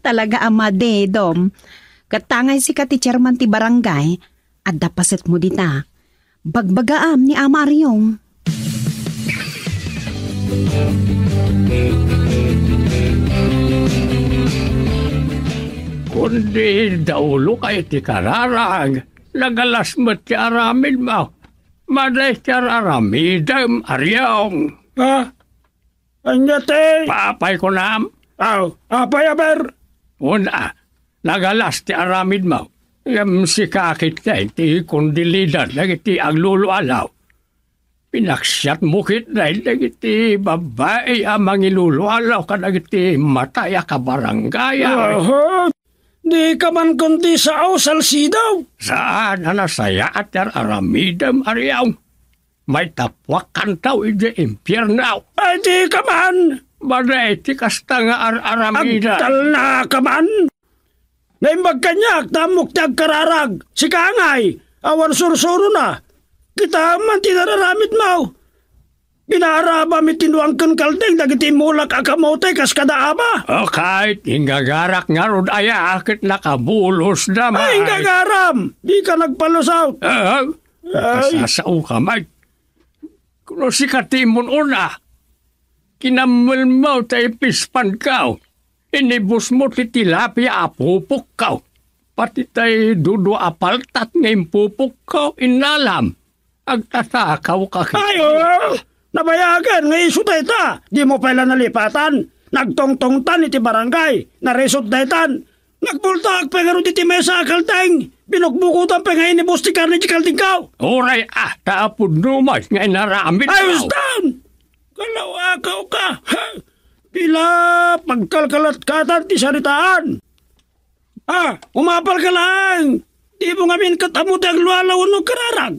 Talaga amade, Dom. Katangay si ti chairman ti barangay at dapaset mo dita. Bagbagaam ni Ama Aryong. Kundi daulo kay ti kararag. Nagalas mo't ti aramid mo. Maday ti aramidam Aryong. Anya te? Papay ko nam. Apay aber? Una, nagalas ti aramid mo. Si kakit kay ti kundilidan nagiti aglulualaw. Pinaksyat mukit dahil nagiti babae amang ilulualaw ka nagiti mataya ka barangaya. Di ka man kundi sa salsidaw. Saan nasaya at aramidam Aryaw? May tapwak kantaw iti impyernaw. Ay di ka man. Baday ti kasta nga aramida. Agtal na ka man. Naimbag kanyak, tamok ti agkararag. Si Kangay, awan sursuro na. Kita man tinararamit mo. Pinaaraba mi tinuang kan kaldeng dagiti mulak akamote kas kada aba. Kahit ingagarak nga rod aya akit nakabulos naman. Ay, ingagaram. Di ka nagpalusaw. Kasasao ka, Mike. Kuno si Katimon una, kinamul mo tayo pispan kao. Inibus mo ti tilapia apupok kao. Pati tayo dudu apaltat ngayon pupok kao inalam. Agtatakaw ka. Ayo! Nabayagan nga iso dayta. Di mo pala nalipatan. Nagtongtongtan iti barangay. Naresot daytan. Nagbultak pengaro iti mesa kaldeng. Binukbukutan pengayin ni Bosti Carne di kaldeng kao. Oray taapod numas nga inaramid kao. Ayos down! Kalawakaw ka. Pila pagkalkalat-katan ti saritaan. Umapal ka lang. Di mo ngamin katamutang lualaw ng kararag.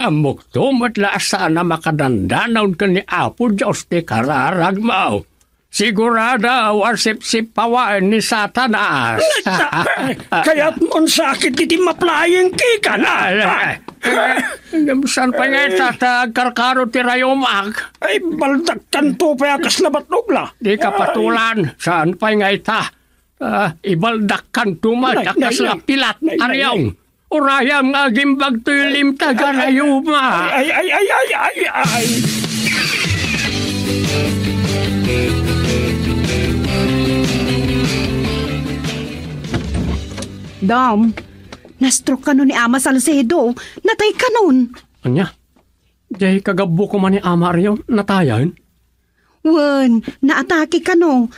Amok tumat sana makadandanaw ka ni Apo Diyos ti kararag mo. Sigurada wasip-sip pawaan ni Satanas. Kaya't mon sakit iti maplayeng kika na. Saan pa nga tatag karkaro ti rayomak? Ay baldak kanto pa yakas na batnogla. Di kapatulan. Saan pa nga ita? Ibaldak kanto matakas na pilat aryong. Urayam nga gimbag tulim tagarayuma. Ay. Dom, na-stroke ka nun ni Ama Salcedo. Natay ka nun. Anya? Di kagabo ko man ni Ama Aryaw. Natayan? Wan, naatake ka no.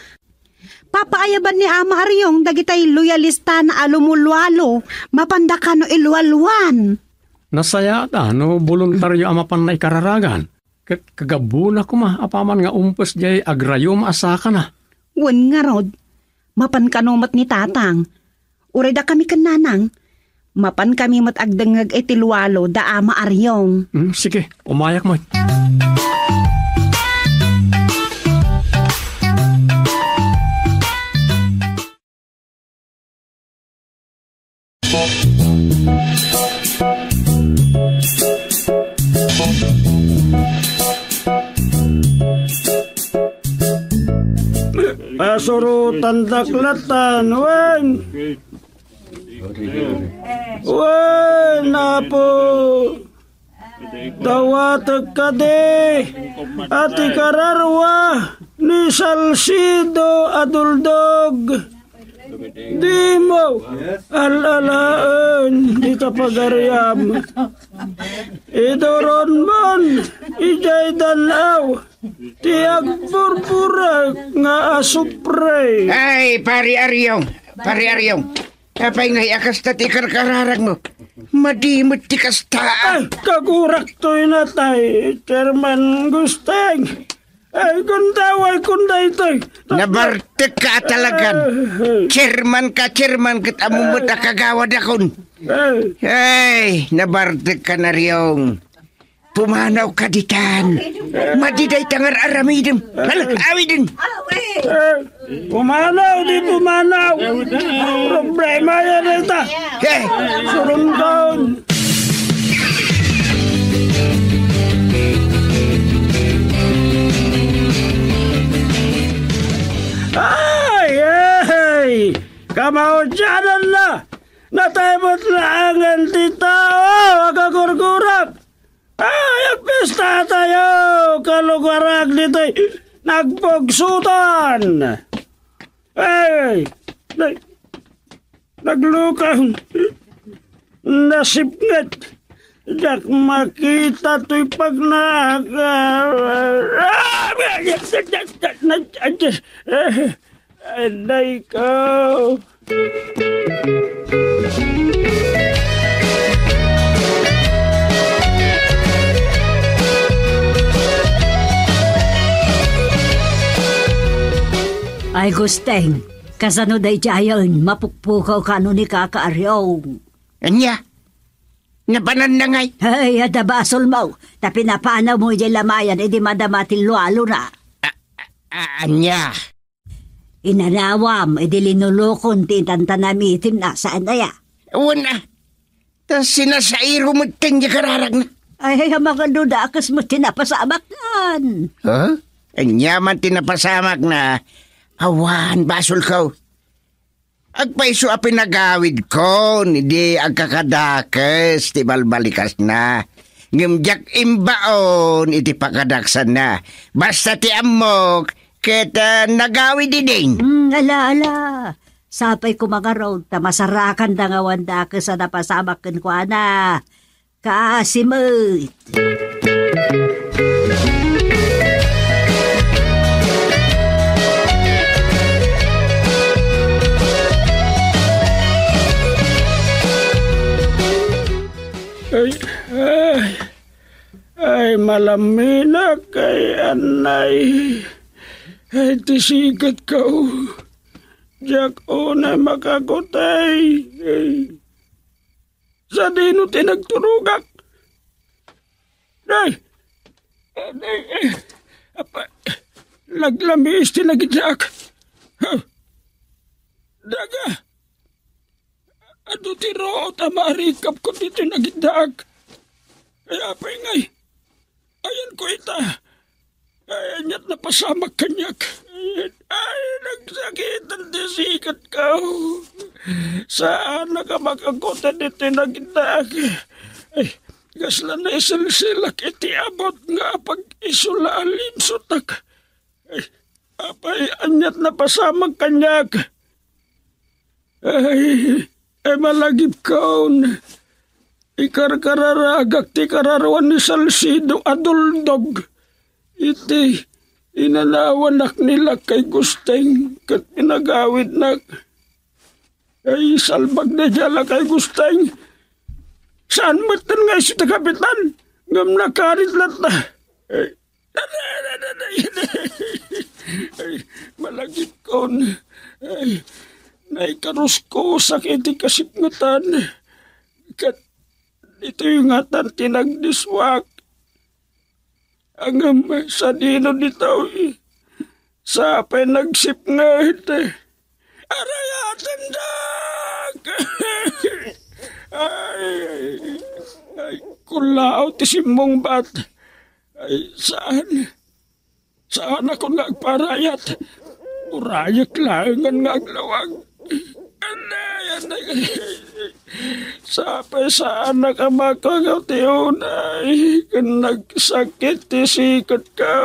Papaayaban ni Ama Aryong dagitay loyalista na alumulwalo. Mapanda ka no ilwalwan. Nasaya ta no voluntaryo amapan na ikararagan. Kagabo na ko apaman nga umpos jay agrayom asaka na. Wan nga rod. Mapan kanumat ni tatang. Uray da kami kananang. Mapan kami matagdangag itilwalo da Ama Aryong. Sige, umayak mo. Kasurutan daklatan, wen. Wen, apo. Dawatag ka de. Ati kararwa ni Salsido Aduldog. Di mo alalaan di kapagaryam. Idoron mon, ijay danaw, tiag burburak nga asupre. Ay, pari Aryong. Apay ngay akas na ti karkararag mo. Madimot ti kasta. Ay, kagurak to'y natay, Chairman Gusteng. Ay, kundaway, kunday to'y. Nabartek ka talagan. Chairman kita amumot na kagawad akon. Ay, nabartek ka na riyong. Pumanaw ka ditan. Madiday tangar aramidem. Awidin. Pumanaw. Problema yan ita. Surundan. Ay! Kamaudyanan na! Nataymot na ang titao! Agagurgurak! Ay, pista tayo! Kalugarag dito'y nagpagsutan! Ay! Naglukang nasipngat! Yak makita to'y Aday ko! Ay, Gusteng, kasano day jayon, mapukpukaw ka ni Kakaaryaw. Anya? Napanan na ngay. Ay, adabasol mo. Ta pinapanaw mo yung lamayan, edi madamatin lualo na. Anya? Inanawam, edi linulokon tintantanamitin na saan na ya. Una. Tas sinasairo mo tanya kararag na. Ay, mga duda, akas mo tinapasamak nan. Huh? Anya man tinapasamak na. Awan, basol ko. Agpaiso a pinagawid ko, hindi agkakadakas, ti balbalikas na. Ngimjak imbaon, iti pakadaksan na. Basta ti amok, kita nagawid din. Ala. Sapay ko mga road, ta masarakan da nga wanda ka sa napasamakan ko, ana. Kaasimot. Ay, malamina kay anay. Ay, tisikat ka o. Diyak o na makakutay. Sa dino tinagturugak. Ay, laglamis tinagidyak. Daga. Ado tiro tamarikap ko dito nagidyak. Kaya pa ingay. Ayan ko ita. Ayan ya't napasamak kanyak. Ay, nagsakitan disikat ka. Saan na ka makakutan dito nagindag? Ay, gasla na isilsilak iti abot nga pag isula alimsutak. Ay, apay, anyat napasamak kanyak. Ay, malagip kaon. Ikarkararagak ti kararawan ni Salsido Aduldog. Iti inanawanak nila kay Gusteng kat pinagawid nak. Ay salbag na diyala kay Gusteng. Saan matan nga si kapitan? Ngam nakarit lat na. Ay malagit kon. Ay naikarus ko sakit kasipngatan. Kat ito yung atan tinagdiswak. Ang sa dino dito sa apay nagsip nga ito. Arayatan dag! Ay, kulao ti simong bat. Ay, saan ako nagparayat? Urayak laangan nga ang lawag. Anay. Sapay sa anak ama ko nga tiyunay. Kung nagsakit tisikot ka.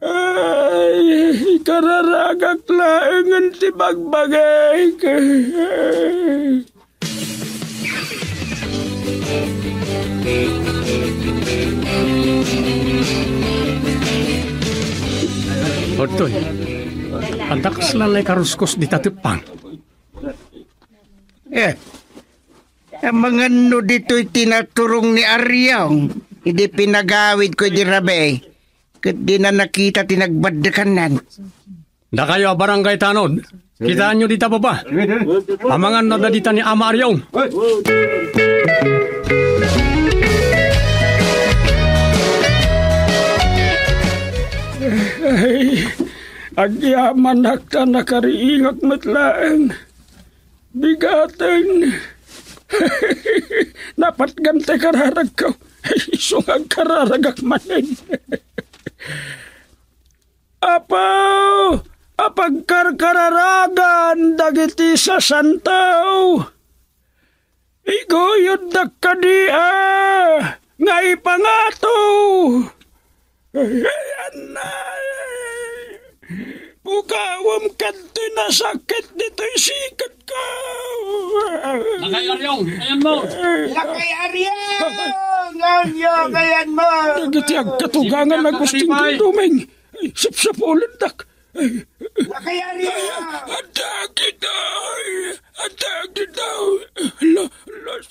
Ay, kararagak laangan ti bagbagay ka. Otoy, andakas lalay karuskos di tatipang. Ang mga no dito'y tinaturong ni Aryong. Hindi pinagawid ko di rabe. Kat di na nakita tinagbadakanan. Da kayo barangay tanod. Kitaan nyo dita baba. Amangan na dita ni Ama Aryong. Ay, agyaman nakta nakariingak matlaan. Bigaten. Napat gante kararag ko. Ay, sungag kararagak manin. Apaw! Apagkarkararagan dagiti sa santaw. Igoyod na kadia. Nga ipangato. Ayan na. Bukawam kanti na sakit dito'y sikat ka. Lakay Aryong, ayan mo. Lakay Aryong! Ngayon, kayan mo! Nagiti ang katugangan na gusting duming. Sapsapulan dak. Lakay Aryong! Adagi daw.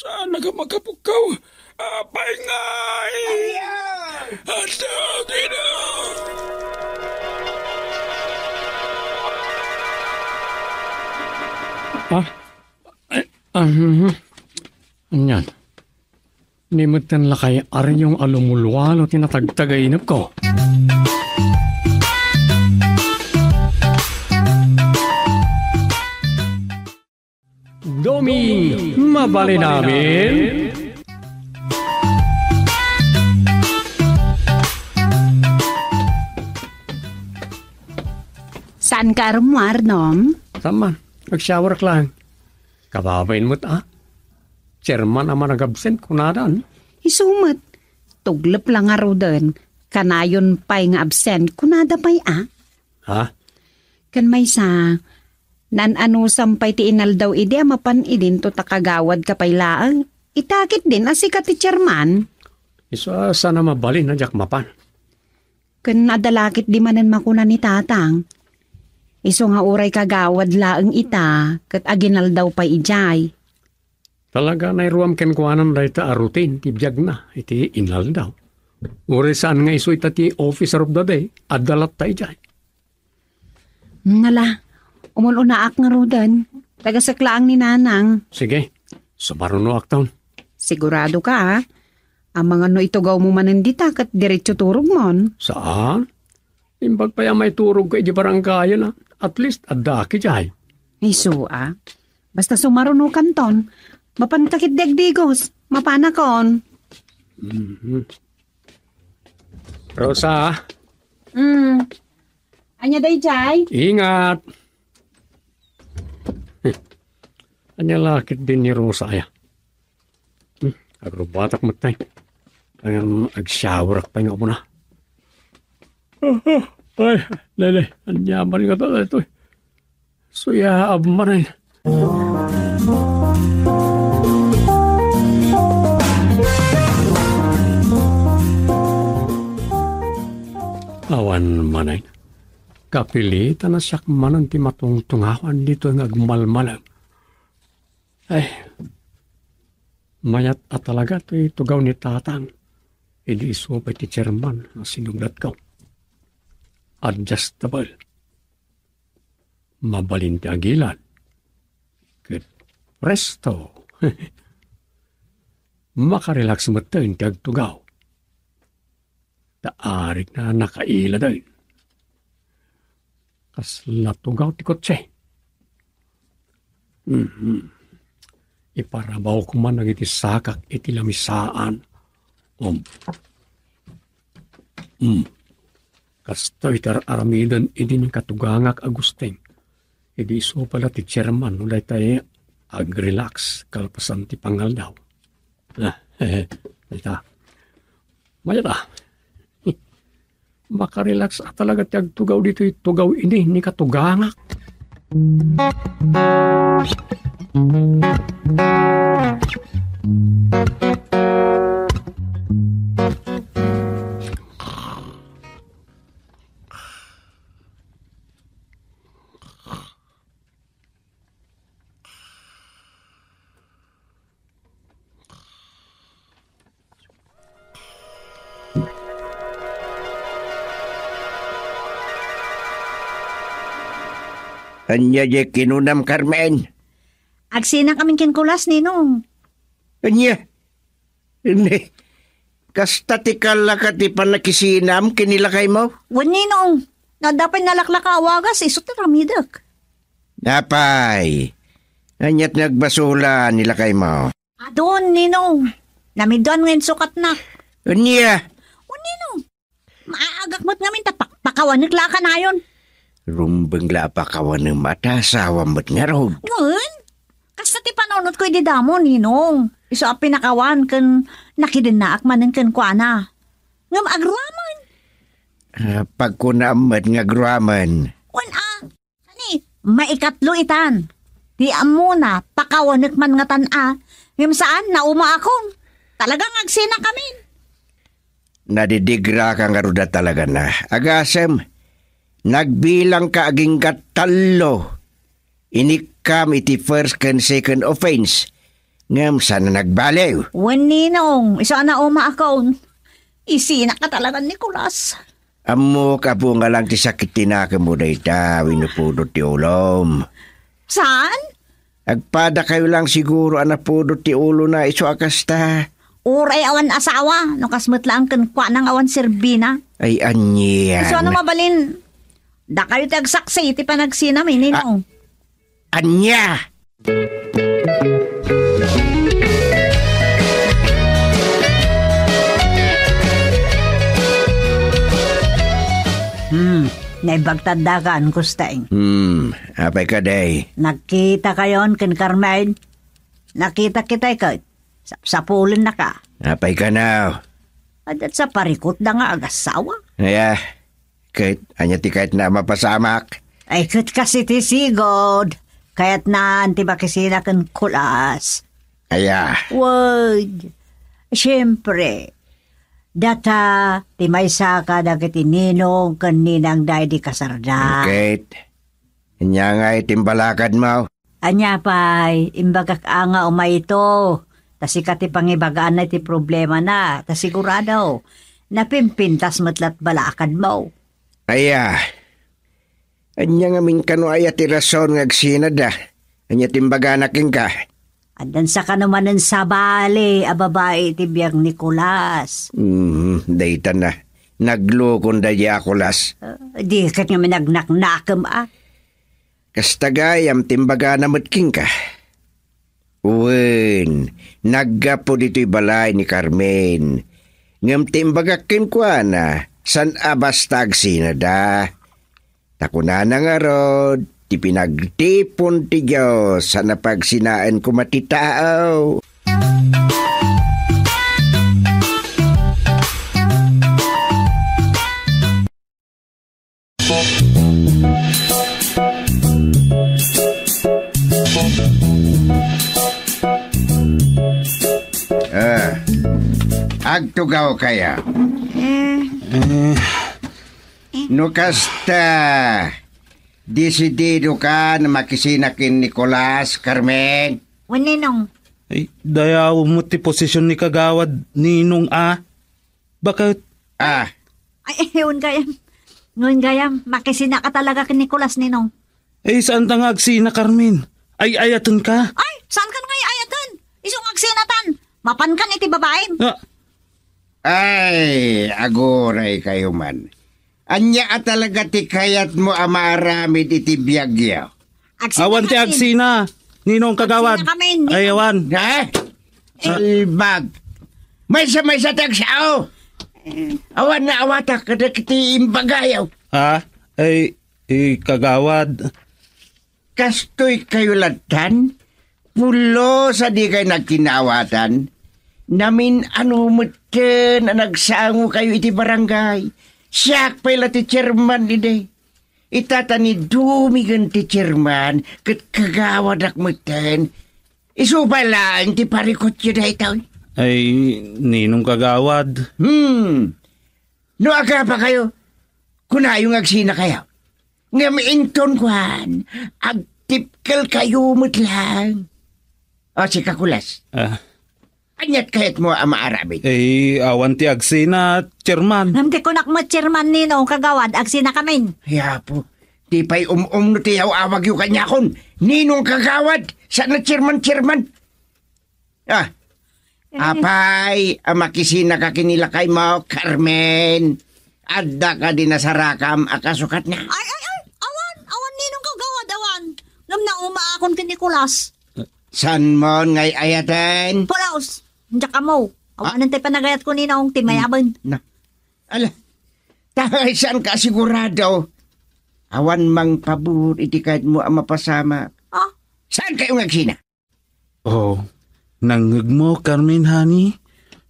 Sana ka makapukaw. Apay ngay. Adagi daw. Anyan. Nimutan lakay Aryong alumulwalo tinatagtagainap ko. Doming mabali namin. Saan ka rumwar, Nom? Saman, nag-shower ka lang. Kababain mo't Chairman naman nag-absent kunadan. Isumat. Tuglap lang nga ro din. Kanayon pa'y nga absent. Kunada pa'y Ha? Kan may sa... Nan ano sampay ti inal daw ide mapan idin to takagawad ka pa'y laang. Itakit din asika ti chairman. Isa sana mabalin na jak mapan. Kan nadalakit di manan makuna ni tatang. Iso nga uray kagawad laang ita. Kat aginal daw pa'y ijay. Talaga na iruam kenkuanan da ita arutin, tibiyag na, iti inal daw. Uri saan nga iso ita ti officer of the day, adalat tayo dyan. Ngala, umulunaak nga rodan. Tagasaklaang ni nanang. Sige, sumaruno aktaon. Sigurado ka ha? Ang mga no itugaw mo manandita kat diretso turog mon. Saan? Imbag pa yung may turog ka iti barangay na, at least adaki dyan. Ay sua. Basta sumaruno kanton. Mapantakit degdigos. Mapanakon. Rosa, Anya day jay? ingat. Anya lakit din ni Rosa ya. Agrubatak matay. Ang ag-shower pa nga mo na. Ay, lele, anya ba rin ka to ito? Suya abmanin. Awan manay. Kapilitan na siyak manan ti matungtungawan dito ng agmalmalang. Ay, mayat at talaga ito tugaw ni tatang. Hindi isupay ti chairman na sinuglat ko. Adjustable. Mabalin ti agilan. Good. Presto. Makarelax mo tayo ti agtugaw. Taarik na nakaila daw. Kasla tugaw ti kotse. Iparabaw ko man nagiti sakak iti lamisaan. Kastoy tar aramidan idi ni katugangak Agusteng. Idi iso pala ti chairman ulay tayo ag-relax kalpasan ti pangal daw. Ita. Mayata. Makarelax talaga ti agtugaw dito tugaw ini ni katugangak. Anya je kinunam Carmen. Agsina kaming kinkulas, Ninong. Anya. Hindi. Kasta ti kalaka ti panakisinam kinilakay mo? Wan, Ninong. Nadapay nalaklaka awagas, isot na ramidak. Napay. Anya't nagbasula nilakay mo. Adon, Ninong. Namidon ngayon sukat na. Anya. Wan, Ninong. Maaagak mo't ngamin tapak. Pakawanik laka na yun. Rumbang lapakawan ng mata sa awamot nga rod. Ngun? Kasta ti panunod ko ididamo, Ninong. Iso a pinakawan kan nakidinaak manin kan kuana. Ngam agruaman. Pagkunamad nga gruaman. Wan Ani, maikatlo itan. Di amuna, pakawanik man nga tan-a. Ngam saan, nauma akong. Talagang agsina kami. Nadidigra ka nga ruda talaga na. Agasem. Nagbilang ka aging katalo. Inikam iti first and second offense. Ngam sana nagbalew. Wan, Ninong. Iso na uma akong. Isina ka talaga, Nicolas. Amo ka po nga lang ti sakit tinaka mo na ita. Winupudot ti ulom. Saan? Agpada kayo lang siguro anapudot ti ulo na iso akasta. Uray awan asawa. No kasmet lang kan kwa ng awan serbina. Ay anyan. Iso na mabalin. Da kayo tagsaksi, iti panagsinam, Ninong. Anya! Naibagtadagan, Kusteng. Apay ka day. Nakita kayon kin Carmen. Nakita kita ikot. Sapulin na ka. Apay ka now. At sa parikot na nga agasawa. Aya, kahit anya ti kahit na mapasamak. Ay kat kasi ti sigod. Kaya't na antibakisina kan kulas. Aya, Wag. Siyempre. Data, ti may saka dagiti Ninong kan ninang day di kasarda. kahit anya nga itimbalakad mo. Anya pa'y, imbagak anga umay ito. Tas ikati pangibagaan na iti problema na. Tas sigurado, napimpintas matlat balakad mo. Aya, anya nga min kano aya ti rason nga agsinada. Anya timbaga naking ka. Andan sa kanumanan sa bali, a babae iti biyang Nicolas. Dayta na. Naglukon da yakulas. Di kat nga minagnaknakam Kastagayam timbaga na matking ka. Uwen, naggapo dito'y balay ni Carmen. Ngam timbagakin ko na, san abastag sinada. Takuna na nga rod, ti pinagtipon ti Diyos sa napagsinaan ko matitaaw. Agtugaw kaya. No kasta, desidido ka na makisinakin Nicolas, Carmen. Ninong. Ay, dayaw mo ti posisyon ni kagawad, Ninong Bakit? Ay, yun gayam. Ngun gayam, makisina ka talaga kay Nicolas, Ninong. Eh, saan tang agsina, Carmen? Ay, ayaton ka? Ay, saan ka nga ayatan? Isong agsinatan. Mapan kan iti babae. Ay, agoray kayo man. Anya at talaga ti kayat mo amaramid iti biyagyaw. Awan ti agsina. Ninong kagawad. Agsina kami, Ninong. Ay, awan. Ha? Salbag. May sa tagsao. Awan na awata kada kiti imbagayaw. Ha? Ay, kagawad. Kastoy kayo latan, pulo sa di kayo nagkinaawatan. Namin ano muten na nagsango kayo iti barangay. Siyak pala ti chairman ide. Itata ni dumigan ti chairman kat kagawad ak muten. Iso pala ti parikot yun na itaw. Ay, ninong kagawad. No aga pa kayo, kunayong agsina kayo. Nga mainton kwan, agtipkal kayo lang. O si Kakulas, anyat kahit mo ang maarabit. Ay, awan ti agsina, chairman. Namti ko nakmat chairman ninong kagawad, agsina kamin. Yapo, di pa'y no tiyaw awag yung kanya kon. Ninong kagawad, saan na chairman? Apay, makisina ka kinilakay mo, Carmen. Adda ka din na sarakam, akasukat na. Ay, awan ninong kagawad, awan. Ngam na umaakon kay Nicolas. San mo ngay ayaten? Pulaos, njaka mo. Awan tayo panagayat ko ninong timayaban. Na, ala, tahay saan ka sigurado? Awan mang pabur, iti kahit mo ang mapasama. Saan kayo ngagsina? Oh, nangag mo, Carmen, honey.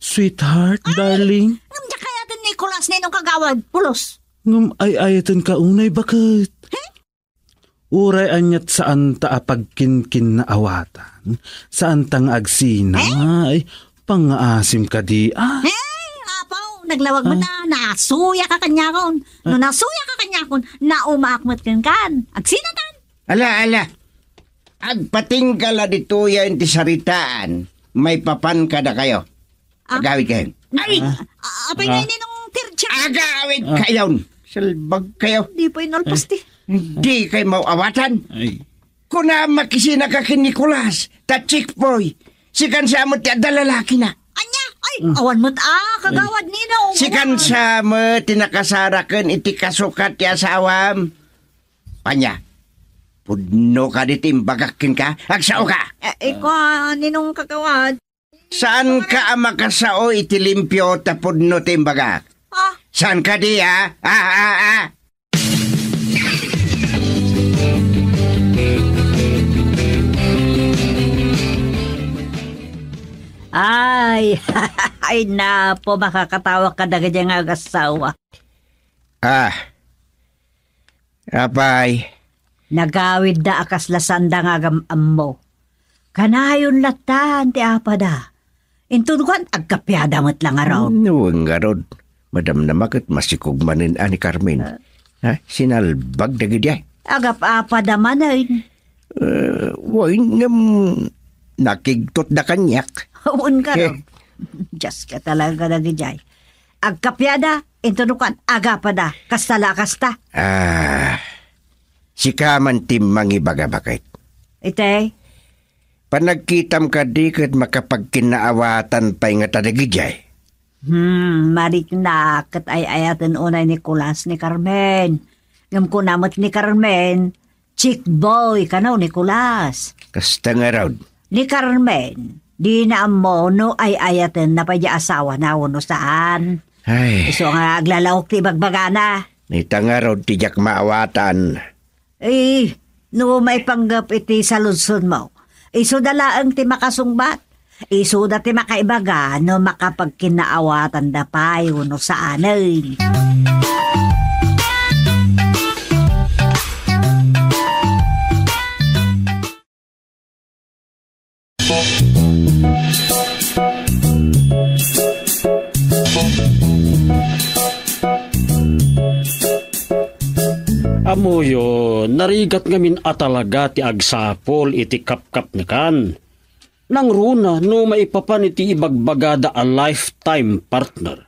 Sweetheart, darling. Ngam njaka yatin Nicolas ninong kagawad, pulos. Ngum ay ayatan ka unay, bakit? Uray anyat saan ta apagkinkin na awatan. Saan tang agsina, ay pangaasim ka di. Apaw, naglawag mo na, nasuya ka kanyakon. No nasuya ka kanyakon, naumaakmat kan. Agsinatan. Ala. Agpatingkala dito yan ti saritaan. May papan ka na kayo. Agawid kayo. Ay! Apay ngayon ninong tircha. Agawid kayo. Salbag kayo. Di po inolpasti. Hindi kayo mauawatan. Ay, Kuna makisina ka kay Nicolas, ta chick boy. Sikan sa mo ti lalaki na. Anya, ay, awan mo't kagawad ninong. Sikan sa mo tinakasarakan iti kasukat ti asawam. Panya, pudno ka di timbagakin ka, agsao ka. Ikaw, ninong kagawad. Saan ka makasao iti limpyo ta pudno timbagak? Saan ka di ha? Ay, ay na po, makakatawa ka na ganyan nga asawa. Apay. Nagawid da akas lasanda nga gamam mo. Kanayon latan ti apada. Intunukan agkapyada mo't lang araw. Nuwang garod. Madam na makit masikugmanin ani Carmen. Sinalbag na gidya. Agap apada manayin. Way ngam nakigtot na kanyak. Huwag ka rin. Diyos ka talaga na gijay. Agkapyada, intunukan agapada. Kastala kasta. Si kaman timang ibagabakit. Ite? Panagkitam ka di kat makapagkinaawatan pa nga tadagijay. Marik na kat ay ayatan unay ni Nicolas ni Carmen. Ngam ko namot ni Carmen, chick boy ka na Nicolas. Kasta nga raw. Ni Carmen, di na mo no ay ayatan na pa di asawa na uno saan. Ay, Iso nga aglalawok ti bagbagana. nita nga raw tijak maawatan. No may panggap iti sa lunsod mo. Iso dalaang ti makasungbat. Iso da ti makaibaga no makapagkinaawatan da pa uno saanin. Amuyo, narigat ngamin atalaga ti agsapol iti kapkap na kan. Nang runa no maipapan iti ibagbagada a lifetime partner.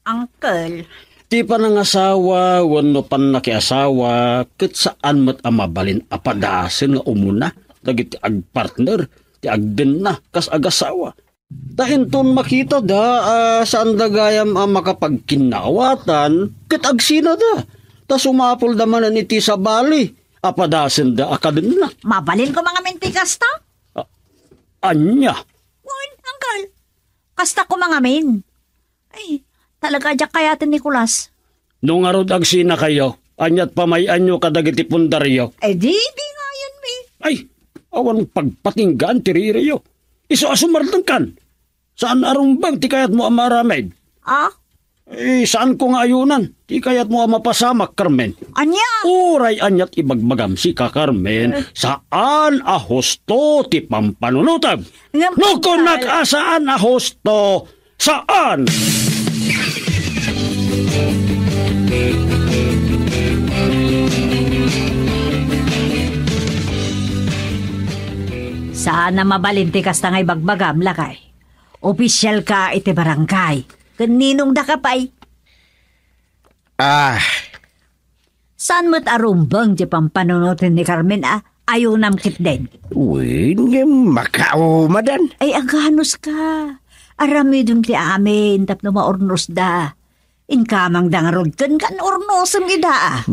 Uncle. Ti panangasawa, wano pan nakiasawa, ket saan mat amabalin apadasen nga umuna, dagiti agpartner, ti agden na, kas agasawa. Tahinton makita da, saan dagayam ang makapagkinawatan, ket agsina da. Ta sumapol damanan iti sa bali, apadasen da akadin na. Mabalin ko mga mentikas ta? Anya? Wan, uncle. Kasta ko mga min. Ay, Talaga dyak kayatin Nicolas. Nung arod agsina kayo, anyat pamayan nyo kadagiti pundaryo. Di nga yan, mi. Ay, awan pagpatinggan tiririyo. Iso asumardan kan. Saan arumbang ti kayat mo amaramid? Saan ko nga ayunan? Ti kayat mo mapasamak, Carmen. Anya? Uray anyat ibagbagam si ka, Carmen. Saan ahusto ti pampanunutab? No kung nag-asaan ahusto, saan? Saan na mabalinti kas ngay bagbagam, lakay? Opisyal ka iti barangay. Kaninong dakapay? Saan mo't arumbang di pampanunutin ni Carmen, Ayaw namkit din. Uy, makao, madan. Ay, aganos ka. Arami dun ti amin, tapno maornos da. Inkamang dangarod kan ornosem ida.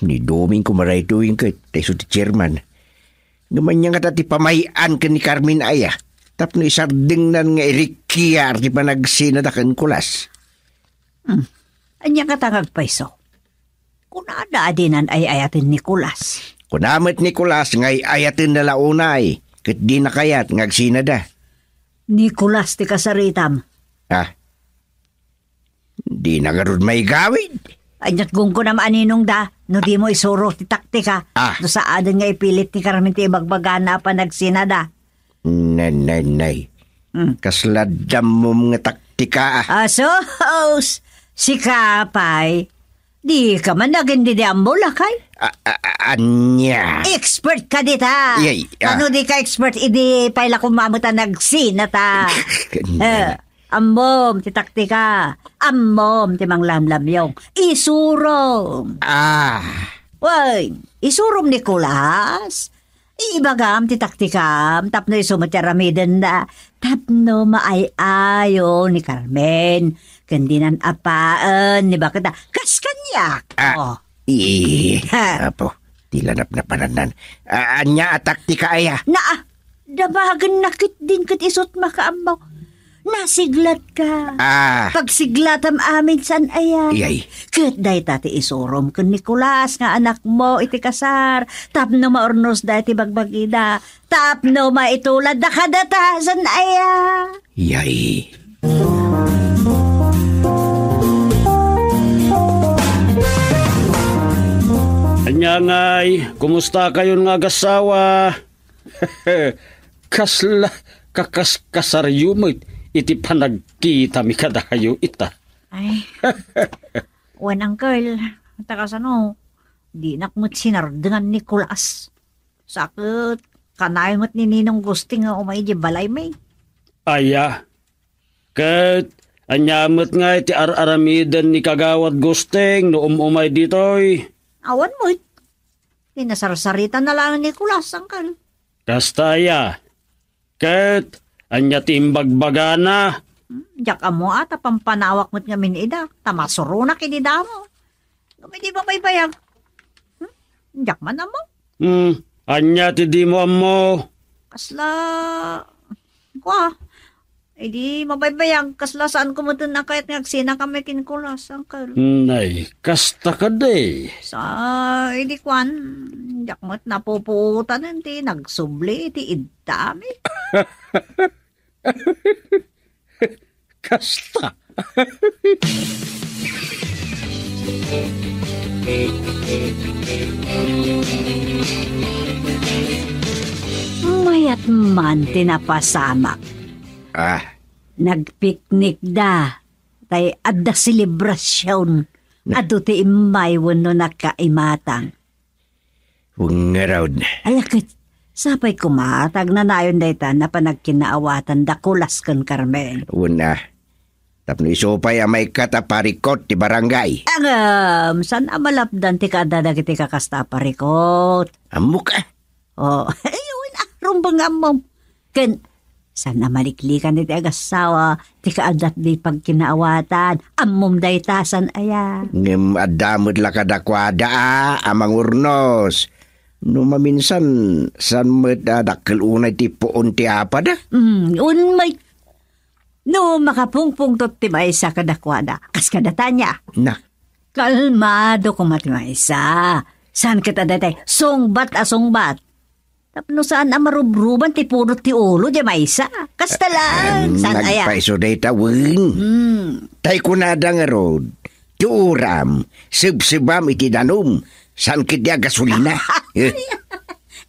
Ni doming kumaray tuwing ka, tayo ti chairman. Naman niya nga tati pamayan ka ni Carmen Aya. Tapno isarding nan nga irikiar di pa nagsinadakan kulas. Anya ka tangag paiso. Kunada adinan ay ayatin ni Kulas. Kunamat ni Kulas ngay ayatin na launay. Kat di na kayat ngagsinada. Ni Kulas ti kasaritam. Di na garud may gawid. Anyat gong ko naman aninong da. No di mo isuro ti taktika. No sa adan nga ipilit ni Carmen ti ibagbagana pa nagsinada. Nay. Kasladam mo mga taktika. Sos, si Kapay. Di ka man nagindidiam mo lakay. Anya. Expert ka dita. Yay, Ano di ka expert, idi paila kumamuta nagsinata. Ambom ti taktika. Ambom ti manglamlamyong. Isurom. Way, isurom ni Kulas. Ibagam ti taktikam, tapno isumatyaramidan na, tapno maayayo ni Carmen, kandinan apaan, ni bakit na, kaskanyak. Apo, tilanap na pananan. Anya taktika aya. Dabagan nakit din kat isot makaambaw. Nasiglat ka. Pagsiglatam amin san aya. Kat day tati isurom kan Nicolas nga anak mo iti kasar. Tapno maornos da iti bagbagida. Tapno maitulad da kadata san aya. Yay. Anya ngay, kumusta kayo nga agasawa? Kasaryumit. Iti panagkita mi kadayo ita. Ay, wan uncle, takas di nakmut sinardengan ni Kulas. Sakit, kanay mo't ni Ninong Gusting nga umay di balay may. Aya, kat anyamot nga iti aramidan ni Kagawad Gusting no umay ditoy. Awan mo't, pinasarsaritan na lang ni Kulas, uncle. Kasta aya, kat anya timbagbagana. Diyak mo ata pampanawak mo't nga minida. Tamasurunak inida mo. Hindi ba may bayag? Diyak man mo. Anya ti di mo amo. Kasla... Di mabaybayag. Kasla saan ko mo dun na kahit ngagsina kami kinkulas, uncle. Nay, kasta ka de. Di kwan. Diyak mo't napupuutan hindi. Nagsubli iti idami. Kasta. Mayat man tinapasamak. Nagpiknik da. Tay adda selebrasyon. Ado ti imay wano nakaimatang. Wungarod. Alakit. Sapay kumatag na nayon dayta na panagkinaawatan da Kulas kan Carmen. Una. Tapno isupay amay kataparikot ti barangay. San amalapdan ti kadadag iti kakasta parikot? Amo ka? Ayun rumbang amom. Ken, san amaliklikan iti agasawa ti kaadat di pagkinaawatan. Amom dayta san aya. Ngem adamod lakadakwada amang urnos. No maminsan, san mo dakil unay ti poon ti apada? Unmay. No, makapungpungtot ti Maysa kadakwada. Kas kadatanya. Na, Kalmado ko mati Maysa. Saan kita datay? Songbat a songbat. Tapno saan ang marubruban ti purot ti ulo di Maysa? Kasta lang. Saan aya? nagpaiso day tawin. Tay kunada nga rod. Ti uram, sibsibam iti danom. San kitya gasolina?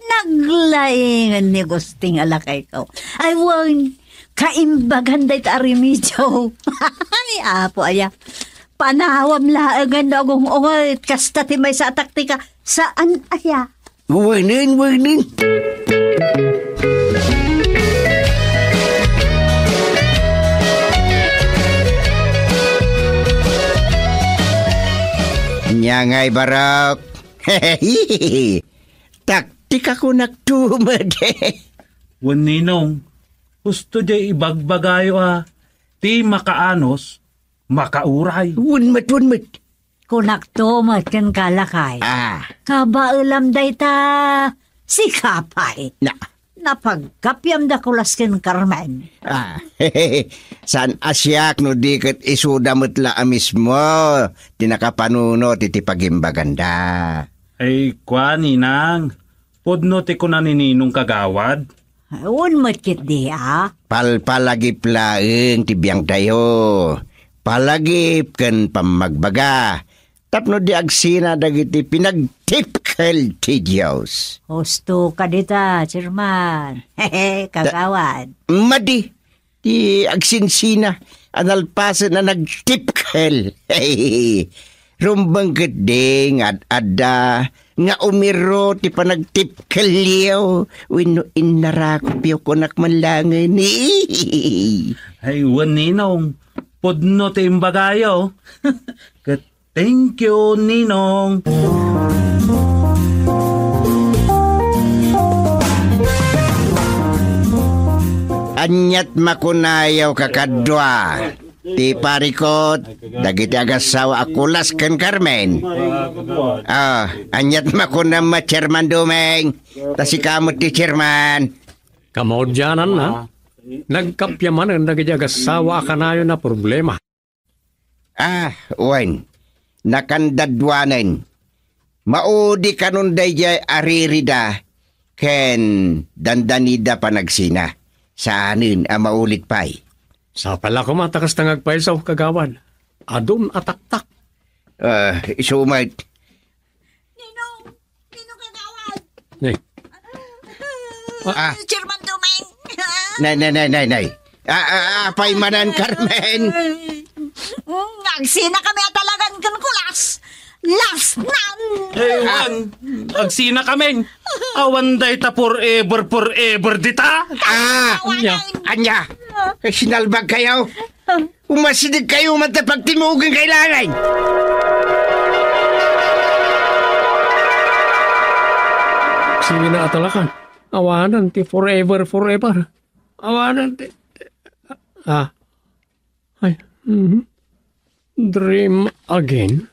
Naglaingan ni Gusting alakay ko. Ay, wang kaimbagan day ta arimidyo. Ay, apo aya. Panawam laagan na agong ungay. Kasta ti Maysa taktika. Saan aya? Wanin. Nyangay barak. Taktik ako nagtumad. Wan ninong, gusto di ibagbagayo ti makaanos, makauray. Wunmat. Kunaktumat kan kalakay. Kabaulam day ta si Kapay. Na. Napagkapyam da kulas ken Carmen. San asyak no diket isuda metla mismo. Tinakapanuno titi pagimbaganda. Ay, kwa ninang, podno ti ko na nininong kagawad. Un matkit di Palagip laeng tibiyang tayo. Palagip ken pamagbaga. Tapno di agsina dagiti pinagtipkel ti Diyos. Husto ka dita, Chairman. Kagawad. Madi, ti agsinsina, analpasan na nagtipkel. Rumbangkat ding ad-ada, nga umiro ti panagtipkel liyaw, wino inarakpyo ko nakmanlangan. Ay, wan ninong, podno ti imbagayo. Thank you, ninong. Anyat makunayaw kakadwa. Ti parikot, dagiti agasawa akulas ken Carmen. Anyat makunam ma Chairman Dumeng. Tasi kamot ti Chairman. Kamaudyanan na. Nagkapyaman ang dagiti agasawa kanayo na problema. Wen. Nakandadwanen. Maudi kanunday jay aririda ken dandanida panagsina. Saanin ang maulit pa'y. Sa pala ko matakas na ngagpaisaw kagawan. Adun ataktak. Isumay. Ninong kagawad. Chairman Dumeng. Nay. Apay manan, Carmen. Nagsina kami at talagan kan kulas. Last nan. Hey, wan, agsina kami. Awan day ta forever dita. Anya. Sinalbag kayo. Umasidig kayo matapagtimugin kailangan. Sige na atalakan. Awanan ti forever. Awanan ti... Ay, dream again.